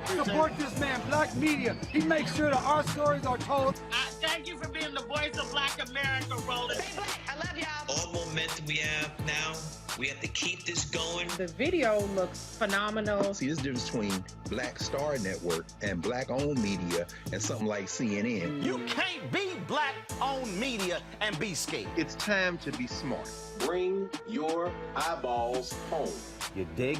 Support this man, Black media. He makes sure that our stories are told. Thank you for being the voice of Black America, Roland. Stay black. I love y'all. All momentum we have now, we have to keep this going. The video looks phenomenal. See, there's a difference between Black Star Network and Black-owned media and something like CNN. You can't be Black-owned media and be scared. It's time to be smart. Bring your eyeballs home. You dig?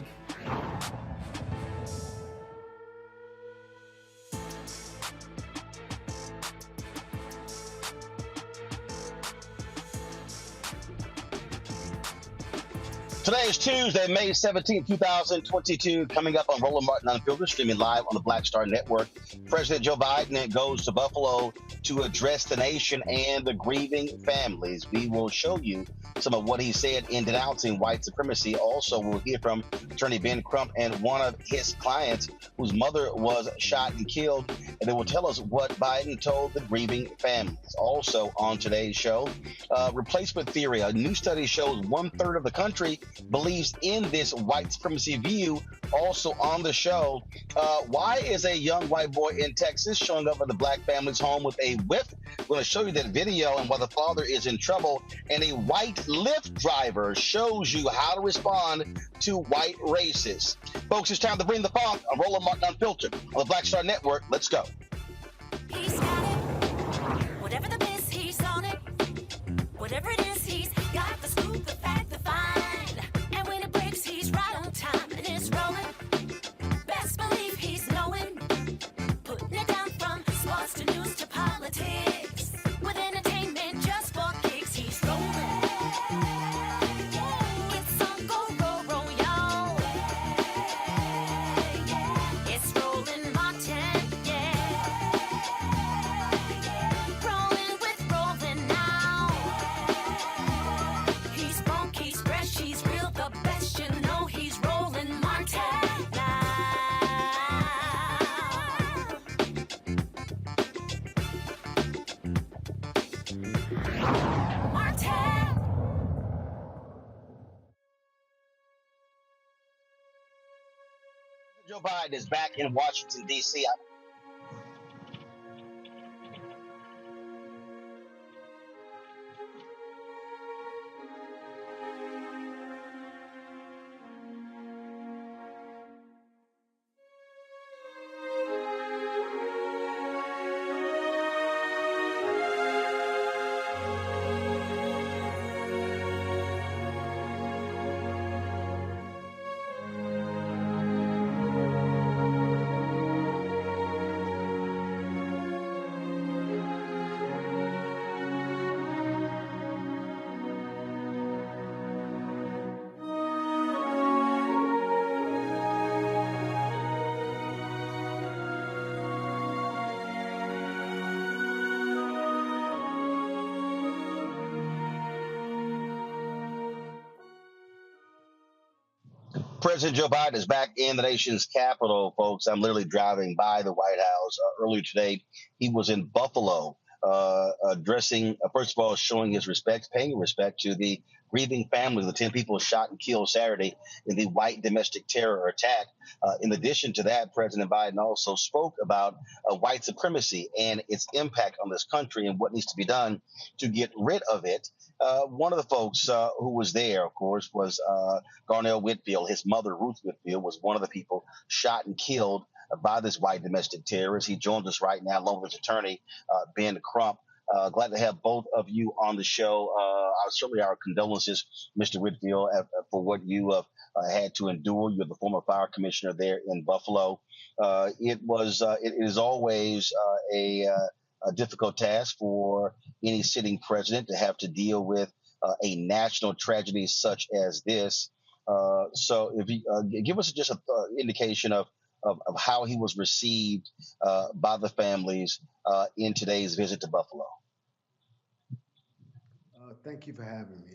Today is Tuesday, May 17, 2022. Coming up on Roland Martin Unfiltered, streaming live on the Black Star Network. President Joe Biden goes to Buffalo to address the nation and the grieving families. We will show you some of what he said in denouncing white supremacy. Also, we'll hear from attorney Ben Crump and one of his clients whose mother was shot and killed. And they will tell us what Biden told the grieving families. Also on today's show, replacement theory. A new study shows 1/3 of the country believes in this white supremacy view. Also on the show, why is a young white boy in Texas showing up at the Black family's home with a whip? We're going to show you that video and why the father is in trouble. And a white Lyft driver shows you how to respond to white racists. Folks, it's time to bring the funk on Roland Martin Unfiltered on the Black Star Network. Let's go. He's got it. Whatever the miss, he's on it. Whatever it is, he's got the scoop, the fact, the find. And when it breaks, he's right on time and it's rolling. Best believe he's knowing. Putting it down from sports to news to politics. With entertainment just for kicks, he's rolling. It's on go, roll, y'all. It's Roland Martin, yeah. Rolling with Roland now. He's funk, he's fresh, he's real, the best, you know he's Roland Martin now. Martin. Joe Biden is back in Washington, D.C. President Joe Biden is back in the nation's capital, folks. I'm literally driving by the White House earlier today. He was in Buffalo, addressing, first of all, showing his respect, paying respect to the grieving families of the 10 people shot and killed Saturday in the white domestic terror attack. In addition to that, President Biden also spoke about white supremacy and its impact on this country and what needs to be done to get rid of it. One of the folks who was there, of course, was Garnell Whitfield. His mother, Ruth Whitfield, was one of the people shot and killed by this white domestic terrorist. He joins us right now, along with his attorney, Ben Crump. Glad to have both of you on the show. Certainly our condolences, Mr. Whitfield, for what you have had to endure. You're the former fire commissioner there in Buffalo. It is always a difficult task for any sitting president to have to deal with a national tragedy such as this. So if you give us just an indication of how he was received by the families in today's visit to Buffalo. Thank you for having me.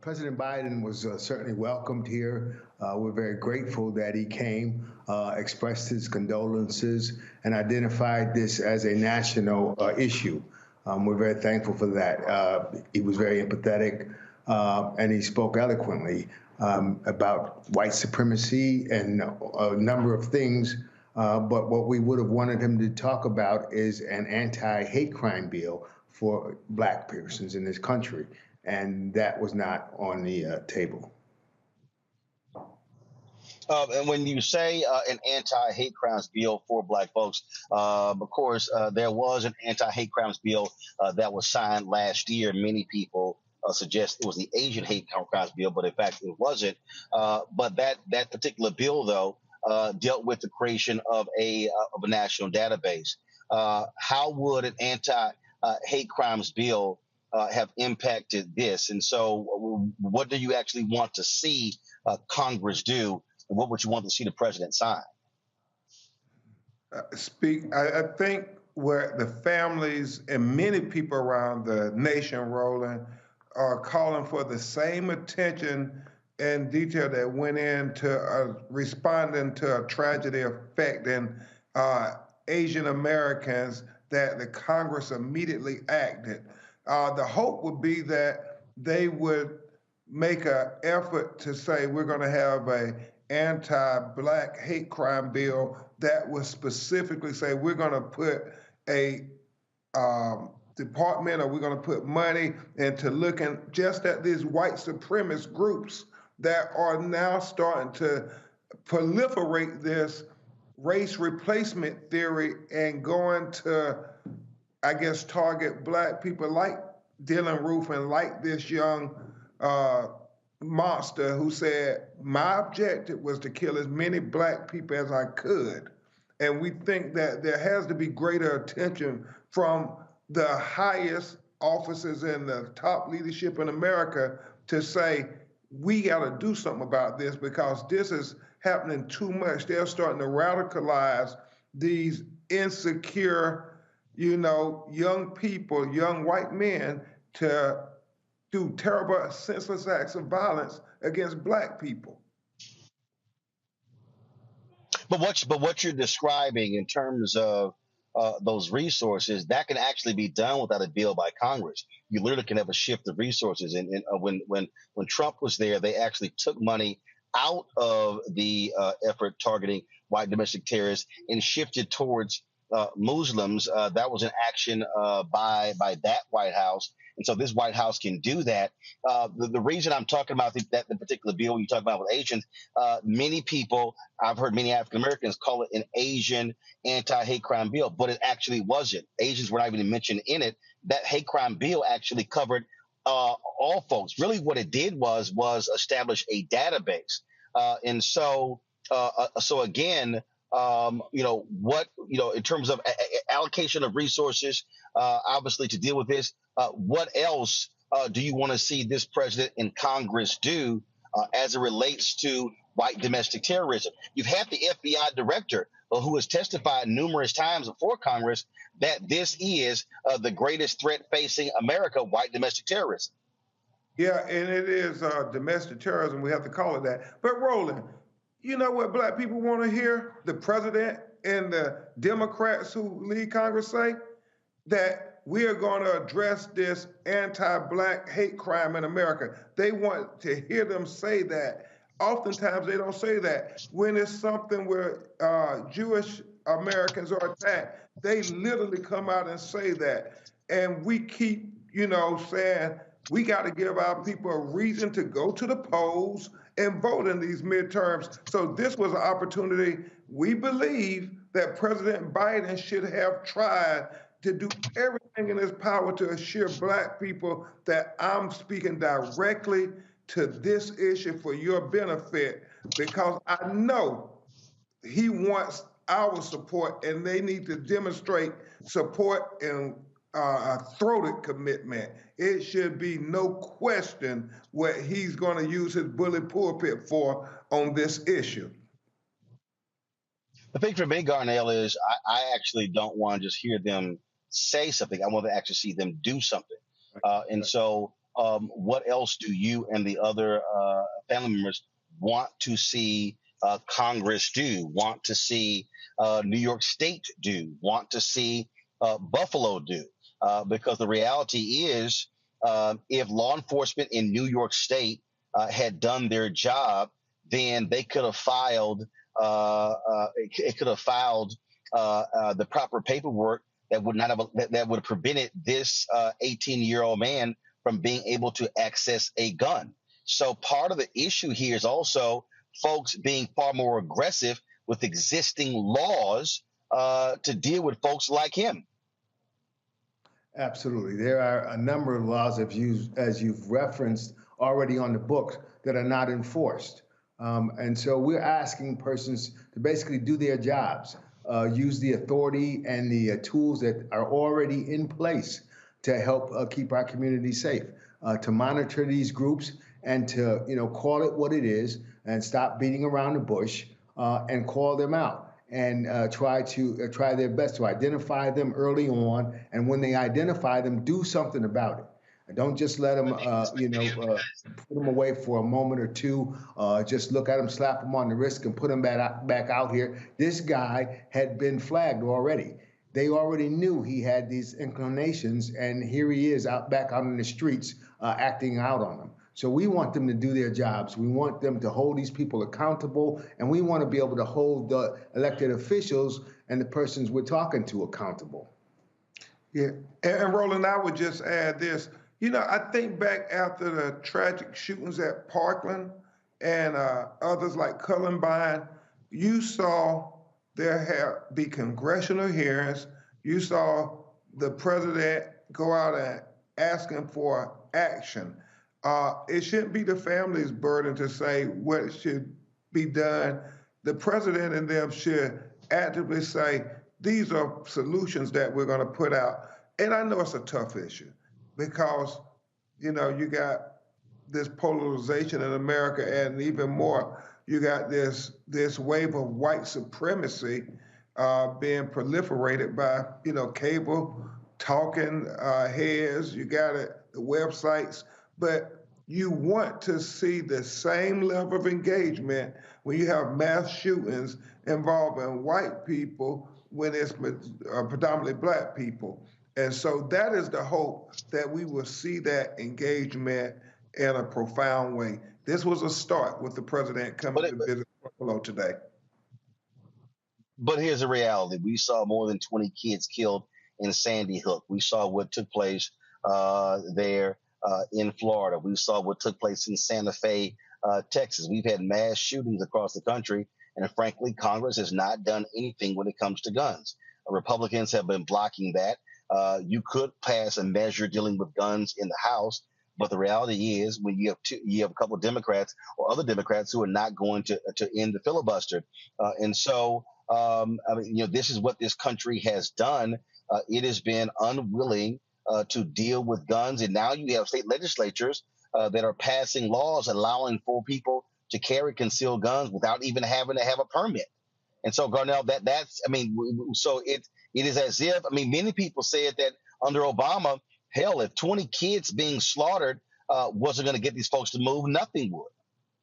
President Biden was certainly welcomed here. We're very grateful that he came, expressed his condolences, and identified this as a national issue. We're very thankful for that. He was very empathetic, and he spoke eloquently about white supremacy and a number of things But what we would have wanted him to talk about is an anti-hate crime bill for Black persons in this country. And that was not on the table. And when you say an anti-hate crimes bill for Black folks, of course, there was an anti-hate crimes bill that was signed last year. Many people suggest it was the Asian hate crimes bill, but in fact, it wasn't. But that particular bill, though, dealt with the creation of a national database. How would an anti-hate crimes bill have impacted this? And so, what do you actually want to see Congress do? What would you want to see the president sign? I think where the families and many people around the nation, Roland, are calling for the same attention and detail that went into responding to a tragedy affecting Asian Americans, that the Congress immediately acted. The hope would be that they would make an effort to say we're going to have a anti-Black hate crime bill that would specifically say we're going to put a department, or we're going to put money into looking just at these white supremacist groups that are now starting to proliferate this race replacement theory and going to, I guess, target Black people like Dylan Roof and like this young monster who said, my objective was to kill as many Black people as I could. And we think that there has to be greater attention from the highest officers in the top leadership in America to say, we got to do something about this because this is happening too much. They're starting to radicalize these insecure, young people, young white men to do terrible, senseless acts of violence against Black people. But what you're describing in terms of those resources, that can actually be done without a bill by Congress. You literally can have a shift of resources. And when Trump was there, they actually took money out of the effort targeting white domestic terrorists and shifted towards Muslims. That was an action by that White House. And so this White House can do that. The reason I'm talking about the particular bill you talk about with Asians, many people, I've heard many African Americans call it an Asian anti-hate crime bill, but it actually wasn't. Asians were not even mentioned in it. That hate crime bill actually covered all folks. Really what it did was establish a database. And so again, in terms of allocation of resources, obviously to deal with this, what else do you want to see this president and Congress do as it relates to white domestic terrorism? You've had the FBI director who has testified numerous times before Congress that this is the greatest threat facing America, white domestic terrorism. Yeah, and it is domestic terrorism. We have to call it that. But Roland, you know what Black people want to hear? The president and the Democrats who lead Congress say that we are going to address this anti-Black hate crime in America. They want to hear them say that. Oftentimes they don't say that. When it's something where Jewish Americans are attacked, they literally come out and say that. And we keep, saying we got to give our people a reason to go to the polls and vote in these midterms. So this was an opportunity we believe that President Biden should have tried to do everything in his power to assure Black people that I'm speaking directly to this issue for your benefit, because I know he wants our support and they need to demonstrate support and a throated commitment. It should be no question what he's going to use his bully pulpit for on this issue. The thing for me, Garnell, is I actually don't want to just hear them say something. I want to actually see them do something. And so what else do you and the other family members want to see Congress do, want to see New York State do, want to see Buffalo do? Because the reality is, if law enforcement in New York State had done their job, then they could have filed it could have filed the proper paperwork that would not have that would have prevented this 18-year-old man from being able to access a gun. So part of the issue here is also folks being far more aggressive with existing laws to deal with folks like him. Absolutely. There are a number of laws, as you've referenced, already on the books that are not enforced. And so we're asking persons to basically do their jobs, use the authority and the tools that are already in place to help keep our community safe, to monitor these groups and to, call it what it is and stop beating around the bush and call them out. And try their best to identify them early on, and when they identify them, do something about it. And don't just let them, put them away for a moment or two. Just look at them, slap them on the wrist, and put them back out here. This guy had been flagged already. They already knew he had these inclinations, and here he is back out in the streets acting out on them. So we want them to do their jobs. We want them to hold these people accountable, and we want to be able to hold the elected officials and the persons we're talking to accountable. Yeah, and Roland, I would just add this. I think back after the tragic shootings at Parkland and others like Columbine, you saw there be congressional hearings. You saw the president go out and asking for action. It shouldn't be the family's burden to say what should be done. The president and them should actively say, these are solutions that we're going to put out. And I know it's a tough issue because, you got this polarization in America, and even more, you got this wave of white supremacy being proliferated by, cable talking heads. You got it, the websites. But you want to see the same level of engagement when you have mass shootings involving white people when it's predominantly black people. And so that is the hope, that we will see that engagement in a profound way. This was a start with the president coming to visit Buffalo today. But here's the reality. We saw more than 20 kids killed in Sandy Hook. We saw what took place there. In Florida. We saw what took place in Santa Fe, Texas. We've had mass shootings across the country, and frankly, Congress has not done anything when it comes to guns. Republicans have been blocking that. You could pass a measure dealing with guns in the House, but the reality is when you have a couple of Democrats or other Democrats who are not going to end the filibuster. And so, this is what this country has done. It has been unwilling to deal with guns. And now you have state legislatures that are passing laws allowing for people to carry concealed guns without even having to have a permit. And so, Garnell, so it is as if, many people said that under Obama, hell, if 20 kids being slaughtered wasn't going to get these folks to move, nothing would.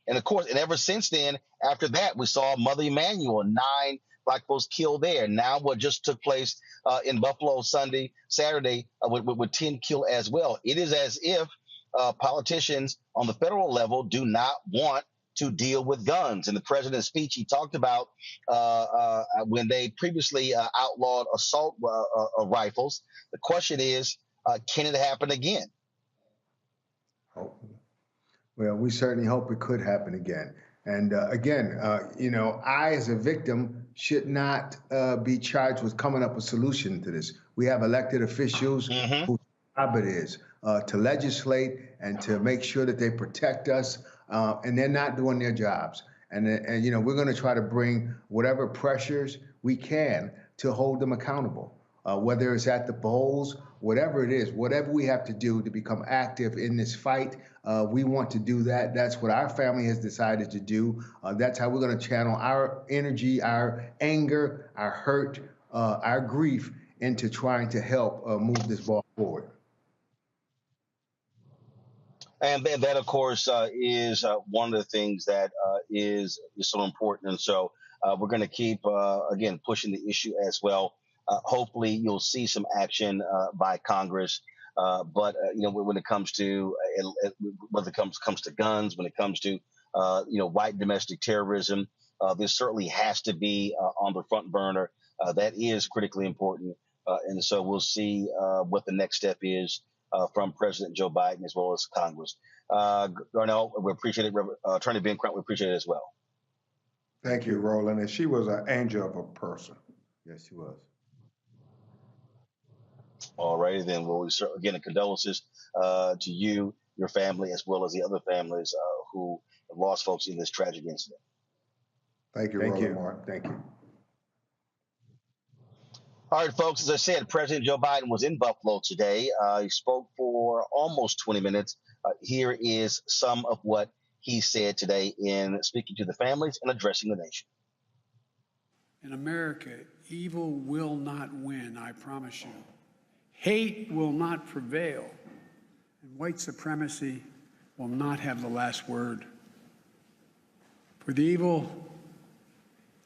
And of course, and ever since then, after that, we saw Mother Emanuel, 9 black folks killed there. Now what just took place in Buffalo Saturday with 10 killed as well. It is as if politicians on the federal level do not want to deal with guns. In the president's speech, he talked about when they previously outlawed assault rifles. The question is, can it happen again? Well, we certainly hope it could happen again. And again, I as a victim should not be charged with coming up with a solution to this. We have elected officials whose job it is to legislate and to make sure that they protect us, and they're not doing their jobs. And we're going to try to bring whatever pressures we can to hold them accountable, whether it's at the polls, whatever it is, whatever we have to do to become active in this fight. We want to do that. That's what our family has decided to do. That's how we're going to channel our energy, our anger, our hurt, our grief into trying to help move this ball forward. And that, of course, is one of the things that is so important. And so we're going to keep, again, pushing the issue as well. Hopefully you'll see some action by Congress. But when it comes to whether it comes to guns, when it comes to white domestic terrorism, this certainly has to be on the front burner. That is critically important. And so we'll see what the next step is from President Joe Biden as well as Congress. Garnell, we appreciate it. Attorney Ben Crump, we appreciate it as well. Thank you, Roland. And she was an angel of a person. Yes, she was. All righty, then. Well, we again, condolences to you, your family, as well as the other families who have lost folks in this tragic incident. Thank you, Roland Martin. Thank you. All right, folks, as I said, President Joe Biden was in Buffalo today. He spoke for almost 20 minutes. Here is some of what he said today in speaking to the families and addressing the nation. In America, evil will not win, I promise you. Hate will not prevail, and white supremacy will not have the last word. For the evil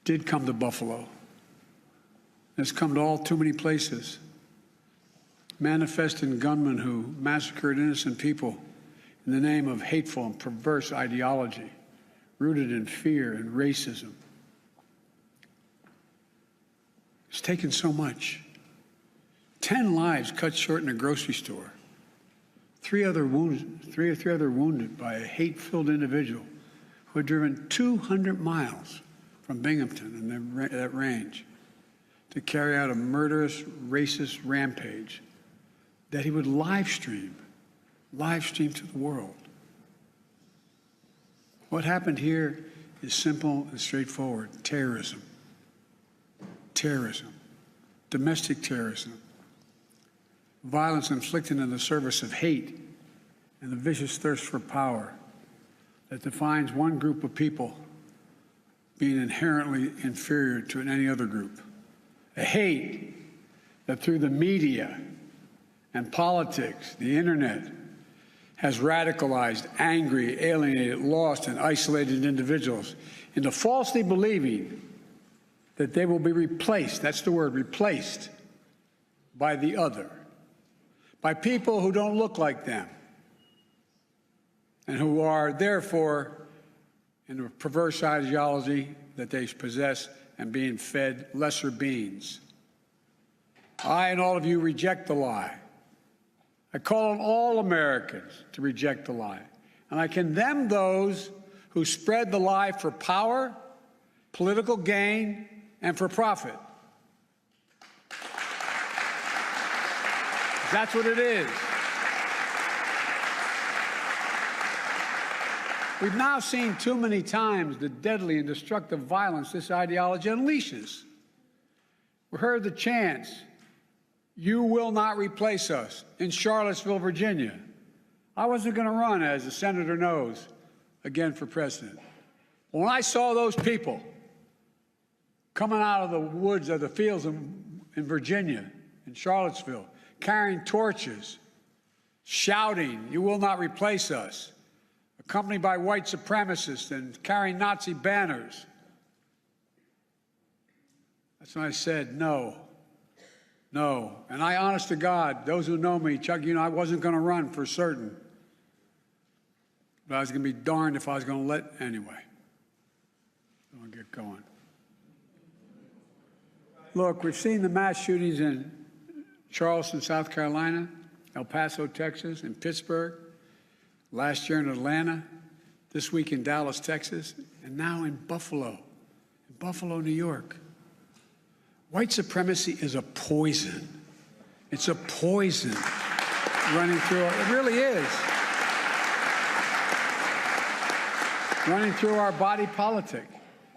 did come to Buffalo. It's come to all too many places. Manifesting gunmen who massacred innocent people in the name of hateful and perverse ideology, rooted in fear and racism. It's taken so much. 10 lives cut short in a grocery store. Three other wounded by a hate-filled individual who had driven 200 miles from Binghamton in that range to carry out a murderous, racist rampage that he would live stream to the world. What happened here is simple and straightforward. Terrorism. Terrorism. Domestic terrorism. Violence inflicted in the service of hate and the vicious thirst for power that defines one group of people being inherently inferior to any other group. A hate that through the media and politics, the internet, has radicalized, angry, alienated, lost, and isolated individuals into falsely believing that they will be replaced, that's the word, replaced, by the other, by people who don't look like them, and who are therefore in a perverse ideology that they possess and being fed lesser beings. I and all of you reject the lie. I call on all Americans to reject the lie. And I condemn those who spread the lie for power, political gain, and for profit. That's what it is. We've now seen too many times the deadly and destructive violence this ideology unleashes. We heard the chants, "You will not replace us," in Charlottesville, Virginia. I wasn't going to run, as the senator knows, again for president. When I saw those people coming out of the woods of the fields in Virginia, in Charlottesville, carrying torches, shouting, "You will not replace us," accompanied by white supremacists and carrying Nazi banners, that's when I said, no. And I, honest to God, those who know me, Chuck, I wasn't going to run for certain. But I was going to be darned if I was going to let anyway. I'll get going. Look, we've seen the mass shootings in Charleston, South Carolina, El Paso, Texas, and Pittsburgh, last year in Atlanta, this week in Dallas, Texas, and now in Buffalo, New York. White supremacy is a poison. It's a poison running through it really is. Running through our body politic.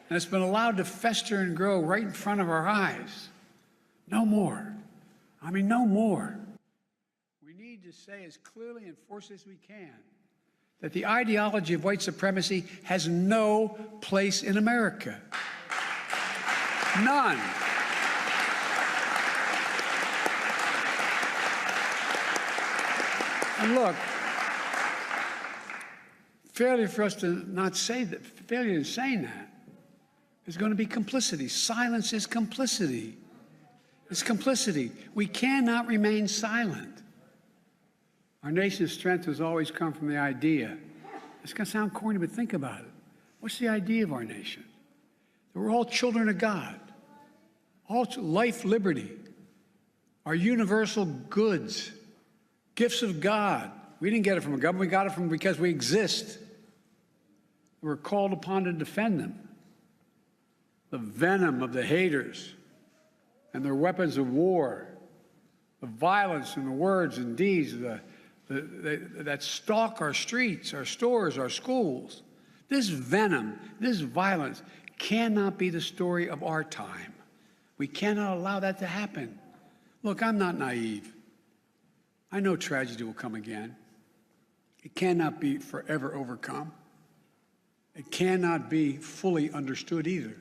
And it's been allowed to fester and grow right in front of our eyes. No more. No more. We need to say as clearly and forcefully as we can that the ideology of white supremacy has no place in America. None. And look, failure for us to not say that, failure in saying that, is going to be complicity. Silence is complicity. It's complicity. We cannot remain silent. Our nation's strength has always come from the idea. It's going to sound corny, but think about it. What's the idea of our nation? that we're all children of God. All life, liberty, are universal goods, gifts of God. We didn't get it from a government. We got it from because we exist. We're called upon to defend them. The venom of the haters and their weapons of war, the violence and the words and deeds that stalk our streets, our stores, our schools. This venom, this violence cannot be the story of our time. We cannot allow that to happen. Look, I'm not naive. I know tragedy will come again. It cannot be forever overcome. It cannot be fully understood either.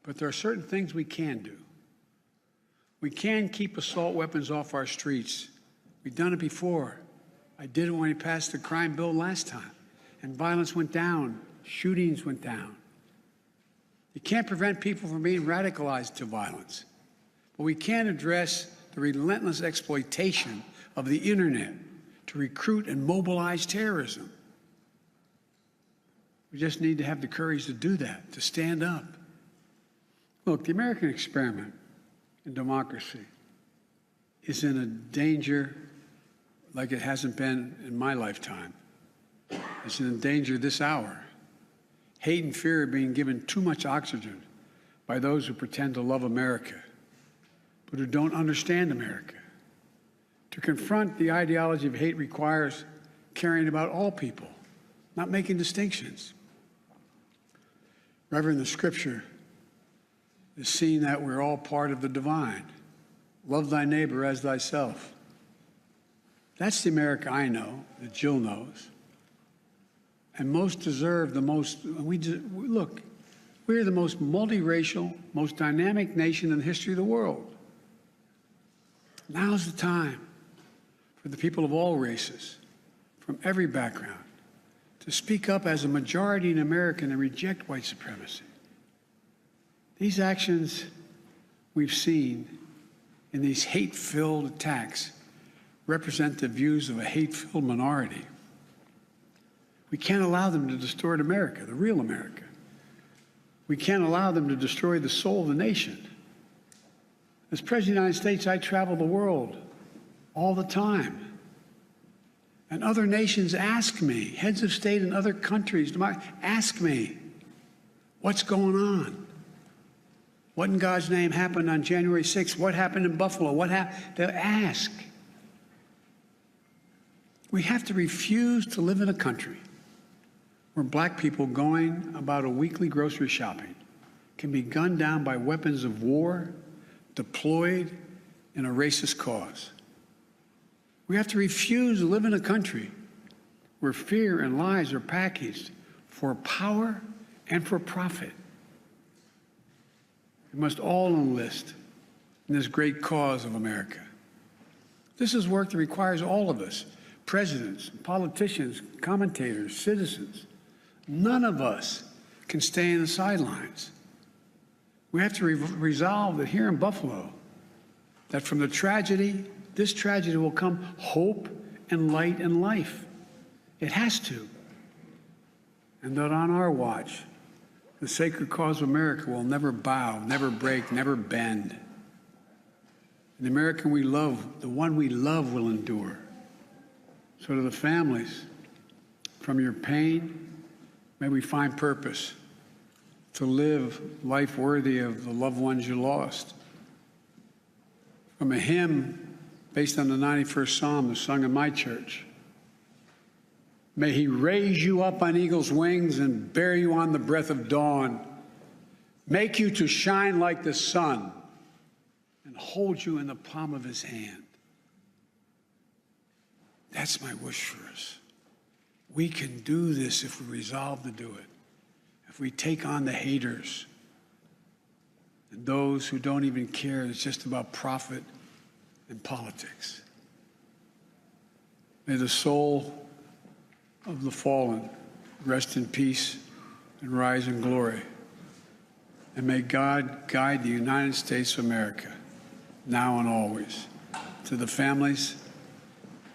But there are certain things we can do. We can keep assault weapons off our streets. We've done it before. I did it when we passed the crime bill last time, and violence went down, shootings went down. You can't prevent people from being radicalized to violence, but we can address the relentless exploitation of the internet to recruit and mobilize terrorism. We just need to have the courage to do that, to stand up. Look, the American experiment in democracy is in a danger like it hasn't been in my lifetime. It's in danger this hour. Hate and fear are being given too much oxygen by those who pretend to love America, but who don't understand America. To confront the ideology of hate requires caring about all people, not making distinctions. Reverend, the scripture is seeing that we're all part of the divine. Love thy neighbor as thyself. That's the America I know, that Jill knows. And most deserve the most, look, we're the most multiracial, most dynamic nation in the history of the world. Now's the time for the people of all races, from every background, to speak up as a majority in America and reject white supremacy. These actions we've seen in these hate-filled attacks represent the views of a hate-filled minority. We can't allow them to distort America, the real America. We can't allow them to destroy the soul of the nation. As President of the United States, I travel the world all the time. And other nations ask me, heads of state in other countries, ask me, what's going on? What in God's name happened on January 6th? What happened in Buffalo? What happened? They'll ask. We have to refuse to live in a country where black people going about a weekly grocery shopping can be gunned down by weapons of war deployed in a racist cause. We have to refuse to live in a country where fear and lies are packaged for power and for profit. We must all enlist in this great cause of America. This is work that requires all of us, presidents, politicians, commentators, citizens. None of us can stay in the sidelines. We have to resolve that here in Buffalo, that from the tragedy, this tragedy will come hope and light and life. It has to. And that on our watch, the sacred cause of America will never bow, never break, never bend. The American we love, the one we love, will endure. So to the families, from your pain, may we find purpose to live life worthy of the loved ones you lost. From a hymn based on the 91st Psalm that's sung in my church, may he raise you up on eagle's wings and bear you on the breath of dawn, make you to shine like the sun, and hold you in the palm of his hand. That's my wish for us. We can do this if we resolve to do it. If we take on the haters and those who don't even care, it's just about profit and politics. May the soul of the fallen rest in peace and rise in glory. And may God guide the United States of America, now and always. To the families,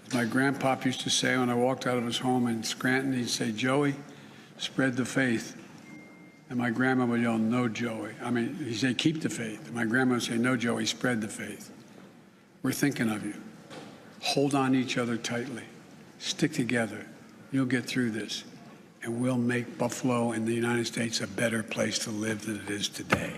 as my grandpop used to say when I walked out of his home in Scranton, he'd say, Joey, spread the faith. And my grandma would yell, "No, Joey." I mean, he'd say, "Keep the faith." And my grandma would say, "No, Joey, spread the faith. We're thinking of you. Hold on to each other tightly. Stick together. You'll get through this. And we'll make Buffalo and the United States a better place to live than it is today."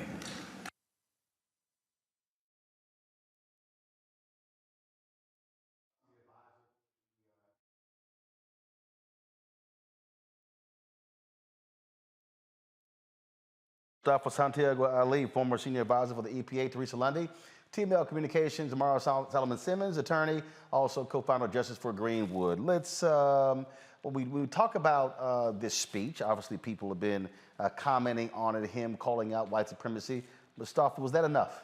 For Santiago Ali, former senior advisor for the EPA, Teresa Lundy, TML Communications, Amara Solomon Simmons, attorney, also co-founder of Justice for Greenwood. Let's, when we talk about this speech, obviously people have been commenting on it, him calling out white supremacy. Mustafa, was that enough?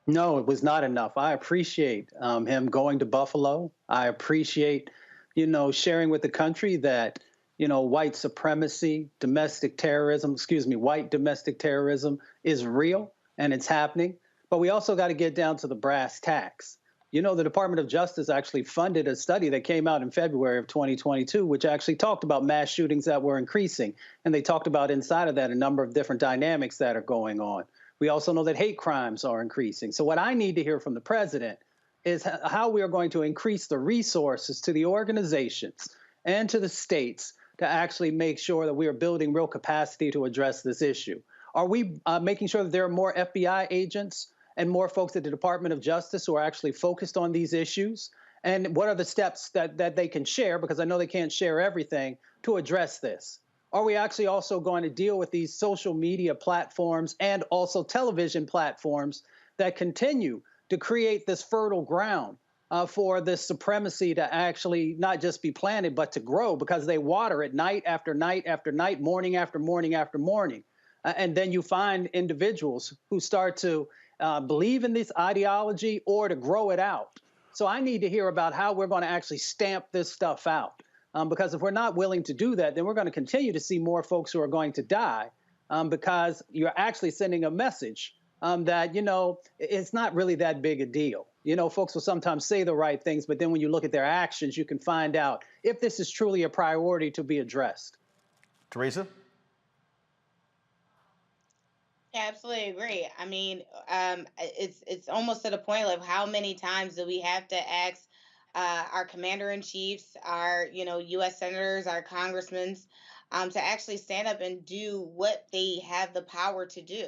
No, it was not enough. I appreciate him going to Buffalo. I appreciate, sharing with the country that, white supremacy, white domestic terrorism is real and it's happening. But we also got to get down to the brass tacks. The Department of Justice actually funded a study that came out in February of 2022, which actually talked about mass shootings that were increasing. And they talked about inside of that a number of different dynamics that are going on. We also know that hate crimes are increasing. So what I need to hear from the president is how we are going to increase the resources to the organizations and to the states to actually make sure that we are building real capacity to address this issue. Are we making sure that there are more FBI agents and more folks at the Department of Justice who are actually focused on these issues? And what are the steps that they can share, because I know they can't share everything, to address this? Are we actually also going to deal with these social media platforms and also television platforms that continue to create this fertile ground for this supremacy to actually not just be planted, but to grow, because they water it night after night after night, morning after morning after morning. And then you find individuals who start to believe in this ideology or to grow it out. So I need to hear about how we're going to actually stamp this stuff out. Because if we're not willing to do that, then we're going to continue to see more folks who are going to die because you're actually sending a message that, it's not really that big a deal. Folks will sometimes say the right things, but then when you look at their actions, you can find out if this is truly a priority to be addressed. Teresa? Yeah, absolutely agree. I mean, it's almost to the point of how many times do we have to ask our commander-in-chiefs, our U.S. senators, our congressmen, to actually stand up and do what they have the power to do,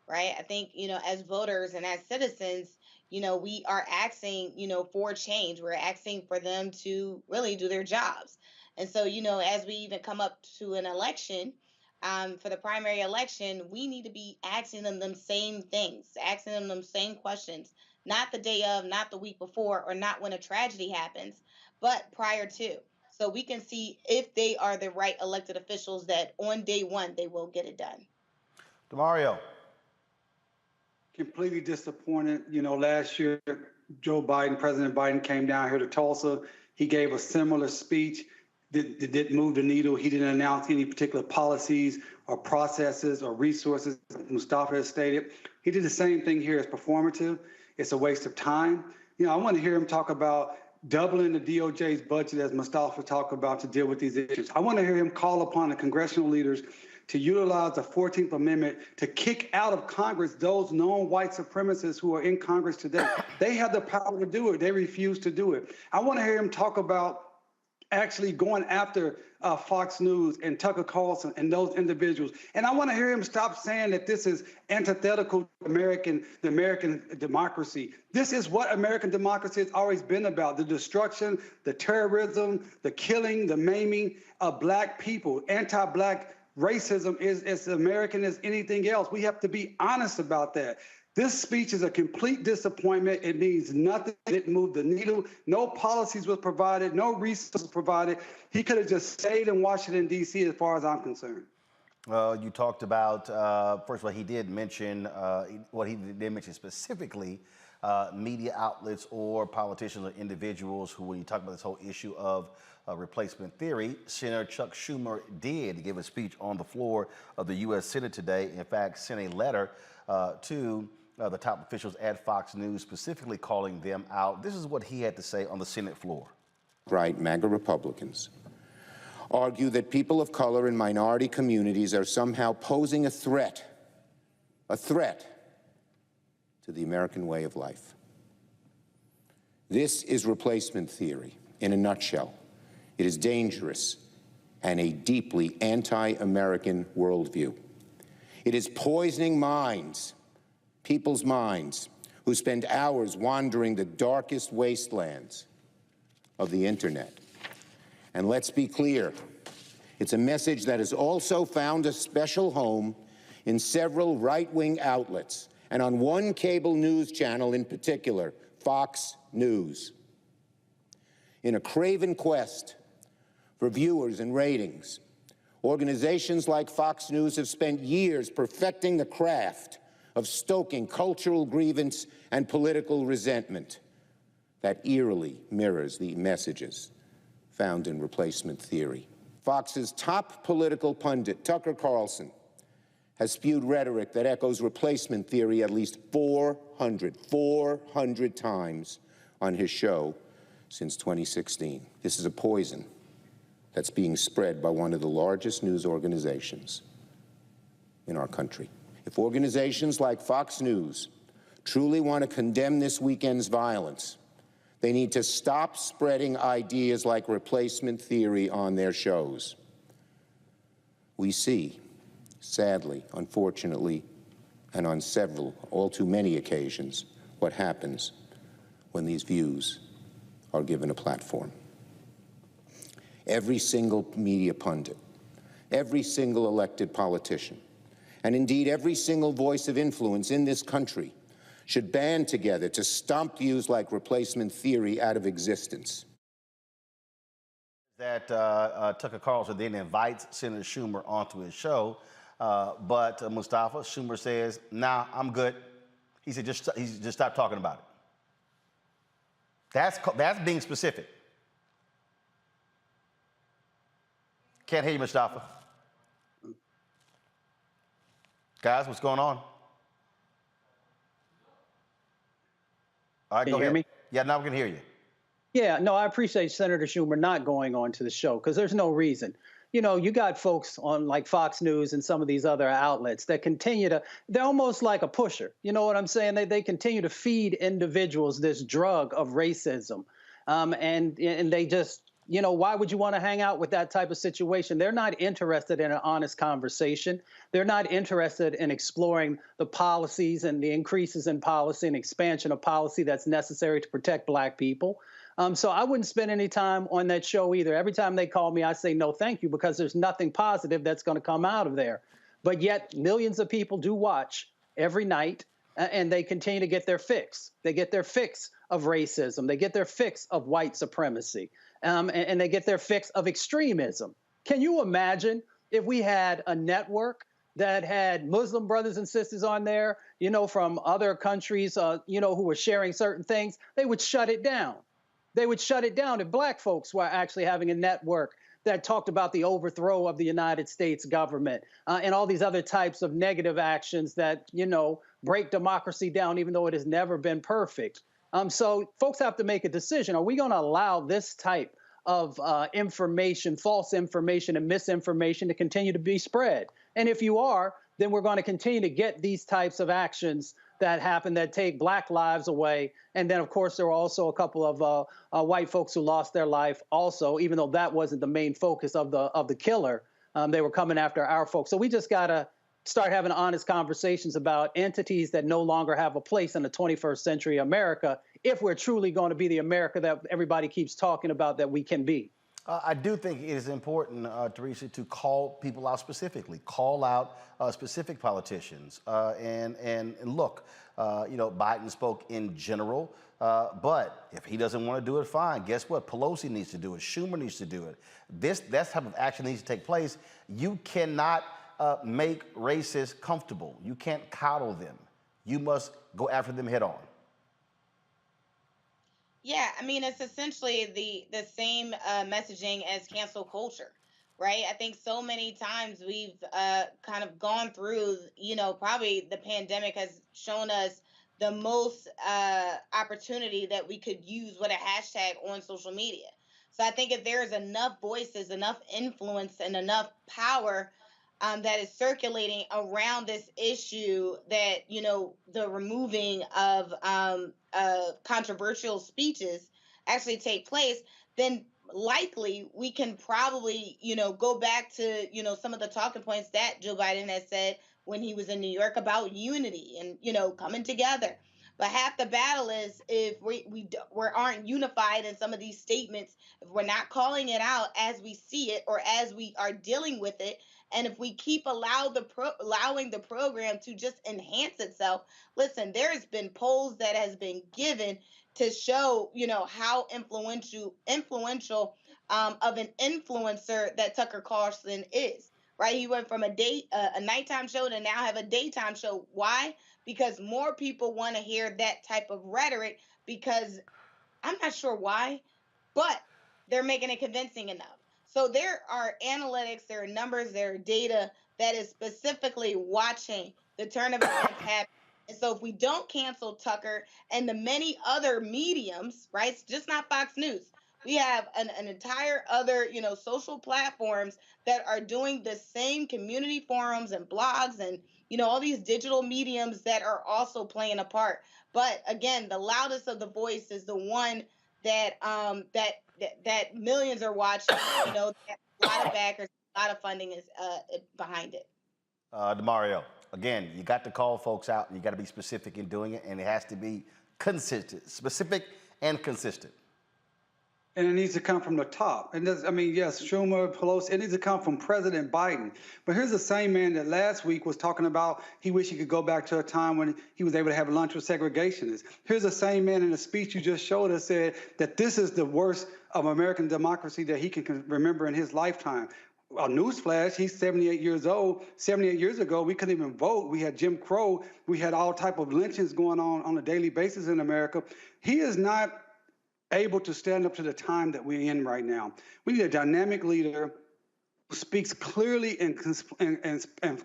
right? I think as voters and as citizens, we are asking for change. We're asking for them to really do their jobs, and so as we even come up to an election. For the primary election, we need to be asking them same things, asking them same questions, not the day of, not the week before, or not when a tragedy happens, but prior to. So we can see if they are the right elected officials that on day one, they will get it done. DeMario. Completely disappointed. Last year, President Biden came down here to Tulsa. He gave a similar speech. Didn't move the needle. He didn't announce any particular policies or processes or resources, Mustafa has stated. He did the same thing here. It's performative. It's a waste of time. I want to hear him talk about doubling the DOJ's budget, as Mustafa talked about, to deal with these issues. I want to hear him call upon the congressional leaders to utilize the 14th Amendment to kick out of Congress those known white supremacists who are in Congress today. They have the power to do it. They refuse to do it. I want to hear him talk about actually going after Fox News and Tucker Carlson and those individuals. And I want to hear him stop saying that this is antithetical to the American democracy. This is what American democracy has always been about: the destruction, the terrorism, the killing, the maiming of Black people. Anti-Black racism is as American as anything else. We have to be honest about that. This speech is a complete disappointment. It means nothing. It didn't move the needle. No policies were provided. No resources provided. He could have just stayed in Washington, D.C. as far as I'm concerned. You talked about, first of all, he did mention, he did mention specifically media outlets or politicians or individuals who, when you talk about this whole issue of replacement theory, Senator Chuck Schumer did give a speech on the floor of the U.S. Senate today. In fact, sent a letter to the top officials at Fox News, specifically calling them out. This is what he had to say on the Senate floor. Right, MAGA Republicans argue that people of color and minority communities are somehow posing a threat to the American way of life. This is replacement theory in a nutshell. It is dangerous and a deeply anti-American worldview. It is poisoning minds, people's minds, who spend hours wandering the darkest wastelands of the internet. And let's be clear, it's a message that has also found a special home in several right-wing outlets, and on one cable news channel in particular, Fox News. In a craven quest for viewers and ratings, organizations like Fox News have spent years perfecting the craft of stoking cultural grievance and political resentment that eerily mirrors the messages found in replacement theory. Fox's top political pundit, Tucker Carlson, has spewed rhetoric that echoes replacement theory at least 400 times on his show since 2016. This is a poison that's being spread by one of the largest news organizations in our country. If organizations like Fox News truly want to condemn this weekend's violence, they need to stop spreading ideas like replacement theory on their shows. We see, sadly, unfortunately, and on several, all too many occasions, what happens when these views are given a platform. Every single media pundit, every single elected politician, and indeed every single voice of influence in this country should band together to stomp views like replacement theory out of existence. That Tucker Carlson then invites Senator Schumer onto his show, but Mustafa Schumer says, "Nah, I'm good." He said, "Just stop talking about it." That's being specific. Can't hear you, Mustafa. Guys, what's going on? All right, Can go you hear ahead. me? Yeah, now we can hear you. Yeah, no, I appreciate Senator Schumer not going on to the show because there's no reason. You know, you got folks on like Fox News and some of these other outlets that they're almost like a pusher. You know what I'm saying? They continue to feed individuals this drug of racism. And they just, why would you want to hang out with that type of situation? They're not interested in an honest conversation. They're not interested in exploring the policies and the increases in policy and expansion of policy that's necessary to protect Black people. So I wouldn't spend any time on that show either. Every time they call me, I say no, thank you, because there's nothing positive that's going to come out of there. But yet millions of people do watch every night, and they continue to get their fix. They get their fix of racism. They get their fix of white supremacy, and they get their fix of extremism. Can you imagine if we had a network that had Muslim brothers and sisters on there, from other countries, who were sharing certain things? They would shut it down. They would shut it down if Black folks were actually having a network that talked about the overthrow of the United States government and all these other types of negative actions that, break democracy down, even though it has never been perfect. So folks have to make a decision. Are we going to allow this type of information, false information and misinformation to continue to be spread? And if you are, then we're going to continue to get these types of actions that happen that take Black lives away. And then, of course, there were also a couple of white folks who lost their life also, even though that wasn't the main focus of the killer. They were coming after our folks. So we just got to start having honest conversations about entities that no longer have a place in the 21st century America if we're truly going to be the America that everybody keeps talking about that we can be. I do think it is important, Teresa, to call people out specifically, call out specific politicians. And look, Biden spoke in general, but if he doesn't want to do it, fine. Guess what? Pelosi needs to do it. Schumer needs to do it. That type of action needs to take place. You cannot make racists comfortable. You can't coddle them. You must go after them head on. Yeah, I mean, it's essentially the same messaging as cancel culture, right? I think so many times we've kind of gone through, probably the pandemic has shown us the most opportunity that we could use with a hashtag on social media. So I think if there's enough voices, enough influence, and enough power that is circulating around this issue, that the removing of controversial speeches actually take place, then likely we can probably go back to some of the talking points that Joe Biden has said when he was in New York about unity and coming together. But half the battle is if we aren't unified in some of these statements, if we're not calling it out as we see it or as we are dealing with it, and if we keep allowing the program to just enhance itself. Listen, there's been polls that has been given to show how influential of an influencer that Tucker Carlson is. Right, he went from a nighttime show to now have a daytime show. Why? Because more people want to hear that type of rhetoric, because I'm not sure why, but they're making it convincing enough. So there are analytics, there are numbers, there are data that is specifically watching the turn of events happen. And so if we don't cancel Tucker and the many other mediums, right, it's just not Fox News. We have an entire other, social platforms that are doing the same community forums and blogs and, all these digital mediums that are also playing a part. But again, the loudest of the voice is the one that that millions are watching. That a lot of backers, a lot of funding is behind it. DeMario, again, you got to call folks out, and you got to be specific in doing it, and it has to be consistent, specific and consistent. And it needs to come from the top. And yes, Schumer, Pelosi, it needs to come from President Biden. But here's the same man that last week was talking about he wished he could go back to a time when he was able to have lunch with segregationists. Here's the same man in the speech you just showed us said that this is the worst of American democracy that he can remember in his lifetime. A newsflash, he's 78 years old. 78 years ago, we couldn't even vote. We had Jim Crow. We had all type of lynchings going on a daily basis in America. He is not able to stand up to the time that we're in right now. We need a dynamic leader who speaks clearly and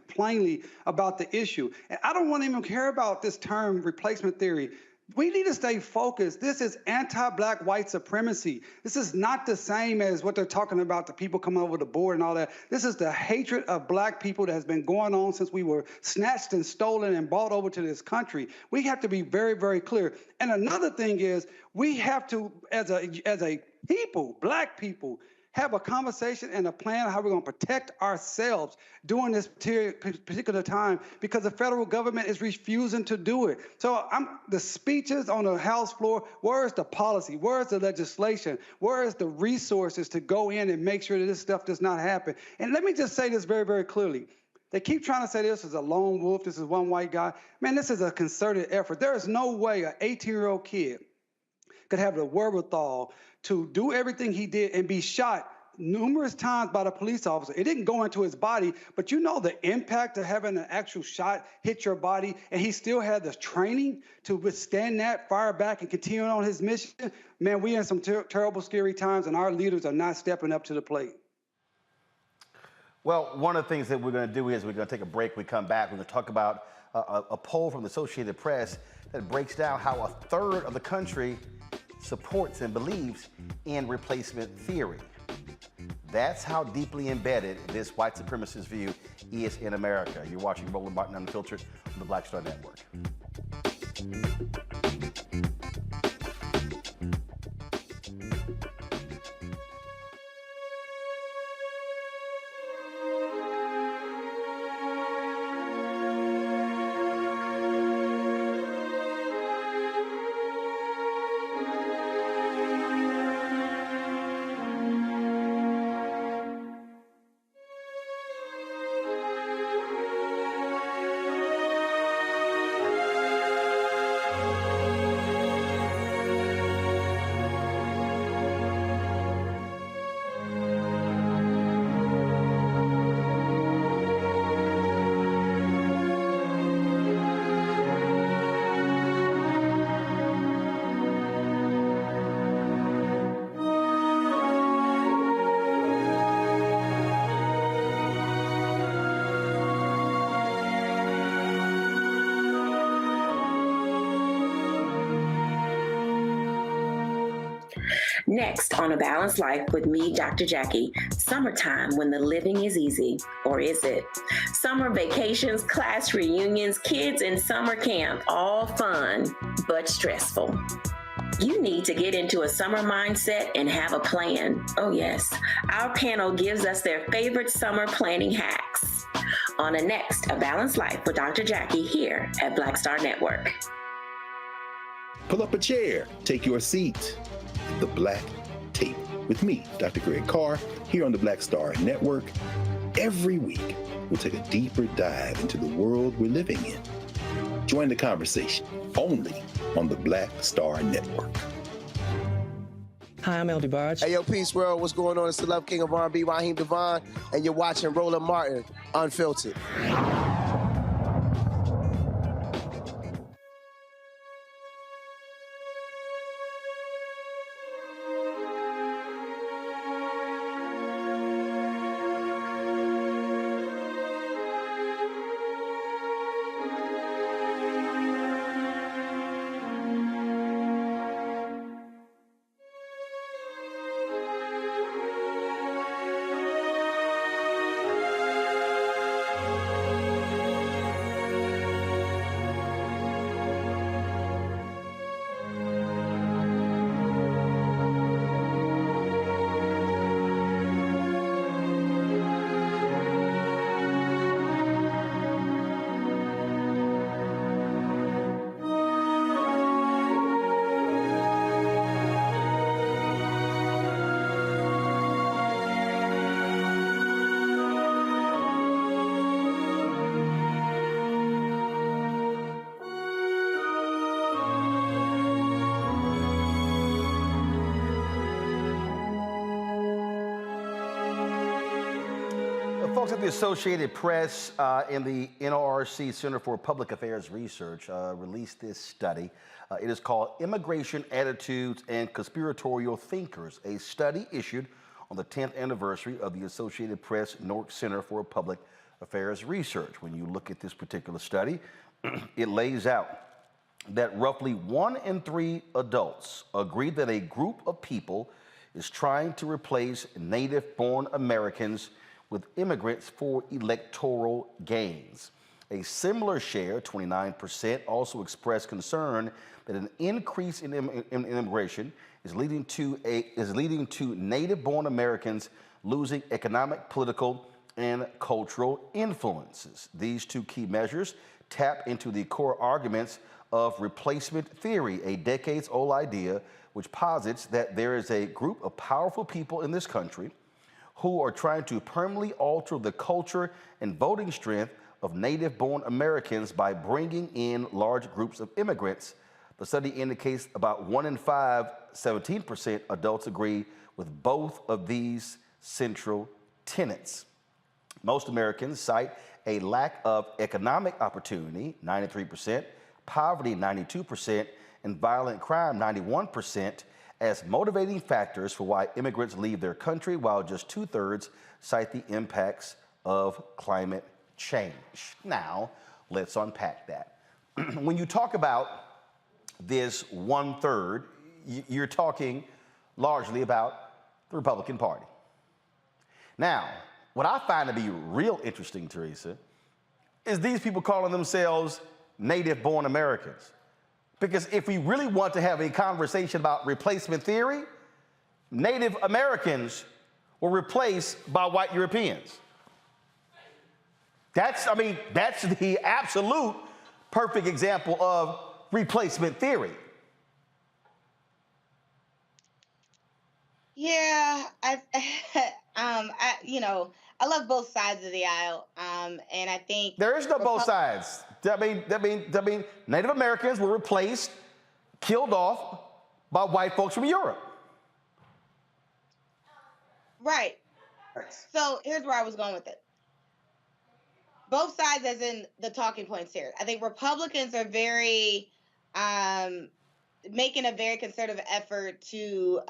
plainly about the issue. And I don't want to even care about this term replacement theory. We need to stay focused. This is anti-black white supremacy. This is not the same as what they're talking about, the people coming over the board and all that. This is the hatred of black people that has been going on since we were snatched and stolen and brought over to this country. We have to be very, very clear. And another thing is we have to, as a people, black people, have a conversation and a plan how we're going to protect ourselves during this particular time, because the federal government is refusing to do it. So the speeches on the House floor, where is the policy? Where is the legislation? Where is the resources to go in and make sure that this stuff does not happen? And let me just say this very, very clearly. They keep trying to say this is a lone wolf, this is one white guy. Man, this is a concerted effort. There is no way an 18-year-old kid could have the wherewithal to do everything he did and be shot numerous times by the police officer. It didn't go into his body, but the impact of having an actual shot hit your body, and he still had the training to withstand that, fire back, and continue on his mission. Man, we in some terrible, scary times, and our leaders are not stepping up to the plate. Well, one of the things that we're going to do is we're going to take a break. We come back, we're going to talk about a poll from the Associated Press that breaks down how a third of the country supports and believes in replacement theory. That's how deeply embedded this white supremacist view is in America. You're watching Roland Martin Unfiltered on the Black Star Network. Next on A Balanced Life with me, Dr. Jackie, summertime when the living is easy, or is it? Summer vacations, class reunions, kids in summer camp, all fun, but stressful. You need to get into a summer mindset and have a plan. Oh yes, our panel gives us their favorite summer planning hacks. On A Balanced Life with Dr. Jackie here at Black Star Network. Pull up a chair, take your seat. The Black Tape with me, Dr. Greg Carr, here on the Black Star Network. Every week, we'll take a deeper dive into the world we're living in. Join the conversation only on the Black Star Network. Hi, I'm El DeBarge. Hey, yo, Peace World. What's going on? It's the Love King of R&B, Raheem Devon, and you're watching Roland Martin, Unfiltered. Folks at the Associated Press and the NRC Center for Public Affairs Research released this study. It is called Immigration Attitudes and Conspiratorial Thinkers, a study issued on the 10th anniversary of the Associated Press Newark Center for Public Affairs Research. When you look at this particular study, it lays out that roughly 1 in 3 adults agree that a group of people is trying to replace native-born Americans with immigrants for electoral gains. A similar share, 29%, also expressed concern that an increase in immigration is leading to native-born Americans losing economic, political, and cultural influences. These two key measures tap into the core arguments of replacement theory, a decades-old idea which posits that there is a group of powerful people in this country who are trying to permanently alter the culture and voting strength of native-born Americans by bringing in large groups of immigrants. The study indicates about 1 in 5, 17% adults agree with both of these central tenets. Most Americans cite a lack of economic opportunity, 93%, poverty, 92%, and violent crime, 91%, as motivating factors for why immigrants leave their country, while just 2/3 cite the impacts of climate change. Now, let's unpack that. When you talk about this 1/3, you're talking largely about the Republican Party. Now, what I find to be real interesting, Teresa, is these people calling themselves native-born Americans. Because if we really want to have a conversation about replacement theory, Native Americans were replaced by white Europeans. That's the absolute perfect example of replacement theory. Yeah, I love both sides of the aisle, and I think there is no both sides. That mean Native Americans were replaced, killed off by white folks from Europe. Right. So here's where I was going with it. Both sides, as in the talking points here. I think Republicans are very making a very concerted effort to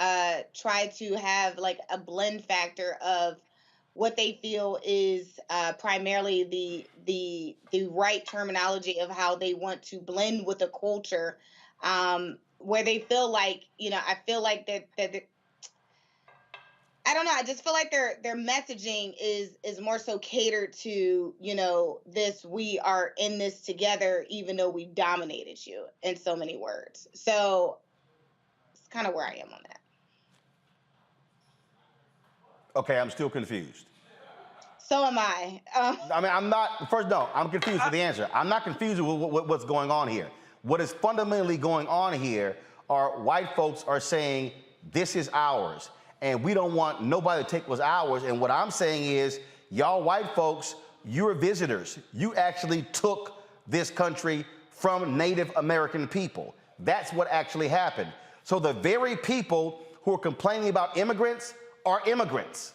try to have like a blend factor of what they feel is primarily the right terminology of how they want to blend with the culture where they feel like, I feel like that I don't know. I just feel like their messaging is more so catered to, this, we are in this together, even though we've dominated you in so many words. So it's kind of where I am on that. Okay, I'm still confused. So am I. I mean, I'm confused with the answer. I'm not confused with what's going on here. What is fundamentally going on here are white folks are saying, this is ours, and we don't want nobody to take what's ours. And what I'm saying is, y'all white folks, you're visitors. You actually took this country from Native American people. That's what actually happened. So the very people who are complaining about immigrants are immigrants.